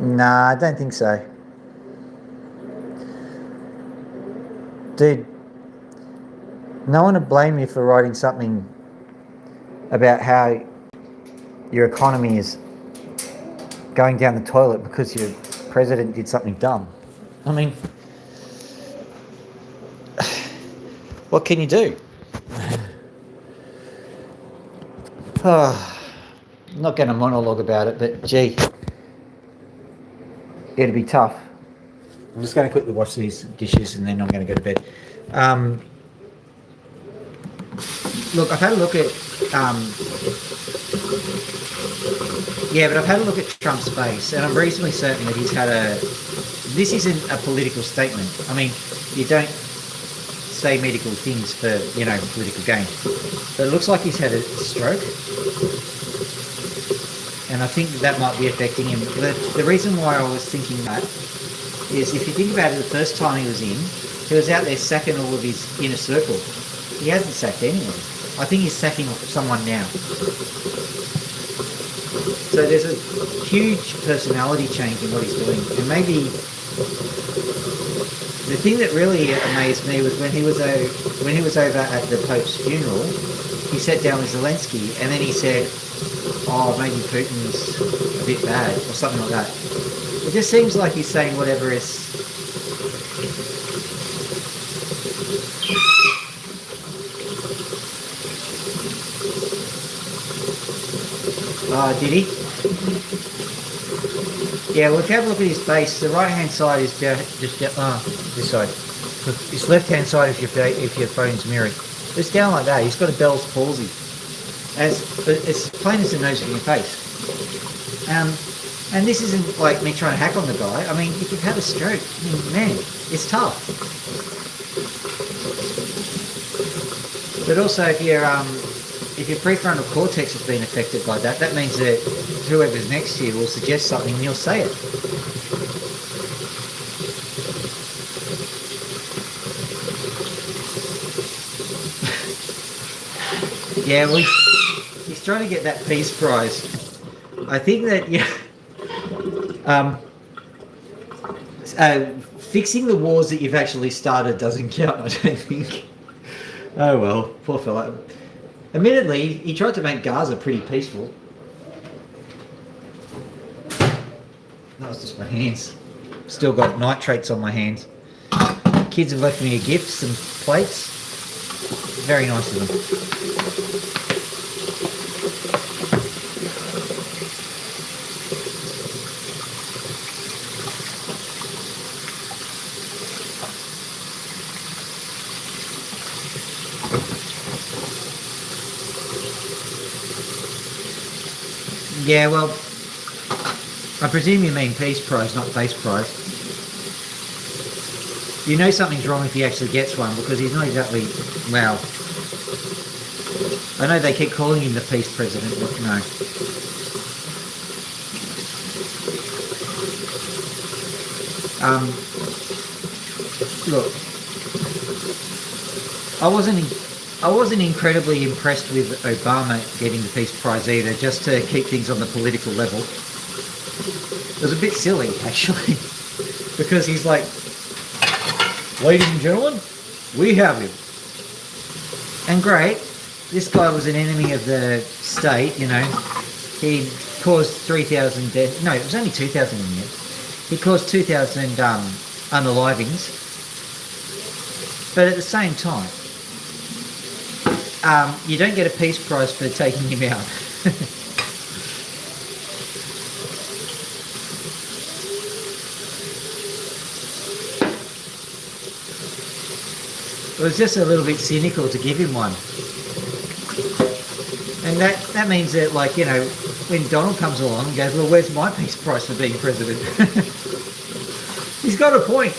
Nah, I don't think so. Dude, no one would blame you for writing something about how your economy is going down the toilet because your president did something dumb. I mean, what can you do? I'm not going to monologue about it, but gee, it'd be tough. I'm just going to quickly wash these dishes and then I'm going to go to bed. Look, I've had a look at I've had a look at Trump's face, and I'm reasonably certain that he's had this isn't a political statement. I mean, you don't say medical things for, political gain. But it looks like he's had a stroke. And I think that might be affecting him. The reason why I was thinking that is, if you think about it, the first time he was out there sacking all of his inner circle. He hasn't sacked anyone. I think he's sacking someone now. So there's a huge personality change in what he's doing. And maybe the thing that really amazed me was when he was over at the Pope's funeral, he sat down with Zelensky and then he said, oh, maybe Putin's a bit bad or something like that. It just seems like he's saying whatever is... Did he? Yeah, well, if you have a look at his face, the right-hand side is just this side. His left-hand side, if your phone's mirrored, it's down like that. He's got a Bell's palsy. It's plain as the nose in your face. And this isn't like me trying to hack on the guy. I mean, if you've had a stroke, man, it's tough. But also, if your prefrontal cortex has been affected by that, that means that whoever's next to you will suggest something and you'll say it. Yeah, well, he's trying to get that peace prize. I think that, fixing the wars that you've actually started doesn't count, I don't think. Oh well, poor fella. Admittedly, he tried to make Gaza pretty peaceful. That was just my hands. Still got nitrates on my hands. Kids have left me a gift, some plates. Very nice of them. Yeah, well, I presume you mean Peace Prize, not Face Prize. You know something's wrong if he actually gets one, because he's not exactly, well, I know they keep calling him the Peace President, but no. Look, I wasn't incredibly impressed with Obama getting the Peace Prize either, just to keep things on the political level. It was a bit silly, actually, because he's like, ladies and gentlemen, we have him. And great, this guy was an enemy of the state, you know. He caused 3,000 deaths. No, it was only 2,000 in the end. He caused 2,000 unalivings. But at the same time, you don't get a Peace Prize for taking him out. It was just a little bit cynical to give him one. And that means that, like, you know, when Donald comes along and goes, well, where's my Peace Prize for being president? He's got a point.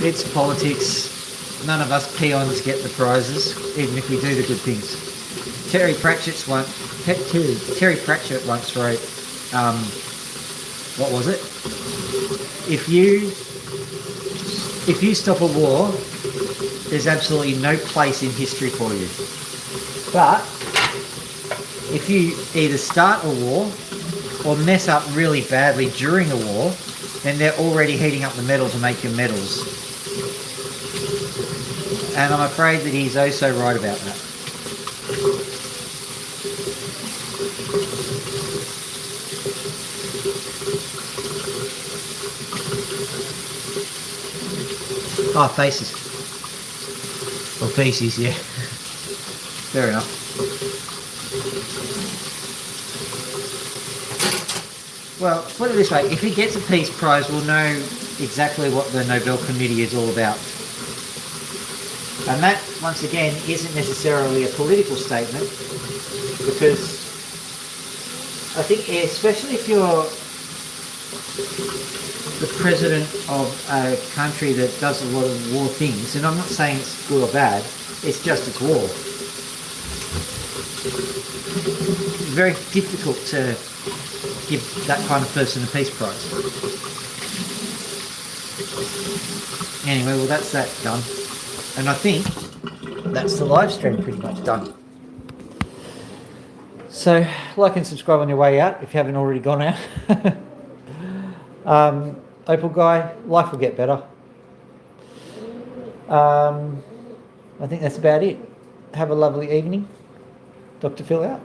It's politics. None of us peons get the prizes, even if we do the good things. Terry Pratchett once wrote, what was it? If you stop a war, there's absolutely no place in history for you. But if you either start a war or mess up really badly during a war, then they're already heating up the metal to make your medals. And I'm afraid that he's oh so right about that. Oh, faces. Or faces, yeah. Fair enough. Well, put it this way, if he gets a Peace Prize, we'll know exactly what the Nobel Committee is all about. And that, once again, isn't necessarily a political statement, because I think, especially if you're the president of a country that does a lot of war things, and I'm not saying it's good or bad, it's just it's war. It's very difficult to give that kind of person a Peace Prize. Anyway, well, that's that done. And I think that's the live stream pretty much done. So, like and subscribe on your way out if you haven't already gone out. Opal guy, life will get better. I think that's about it. Have a lovely evening. Dr. Phil out.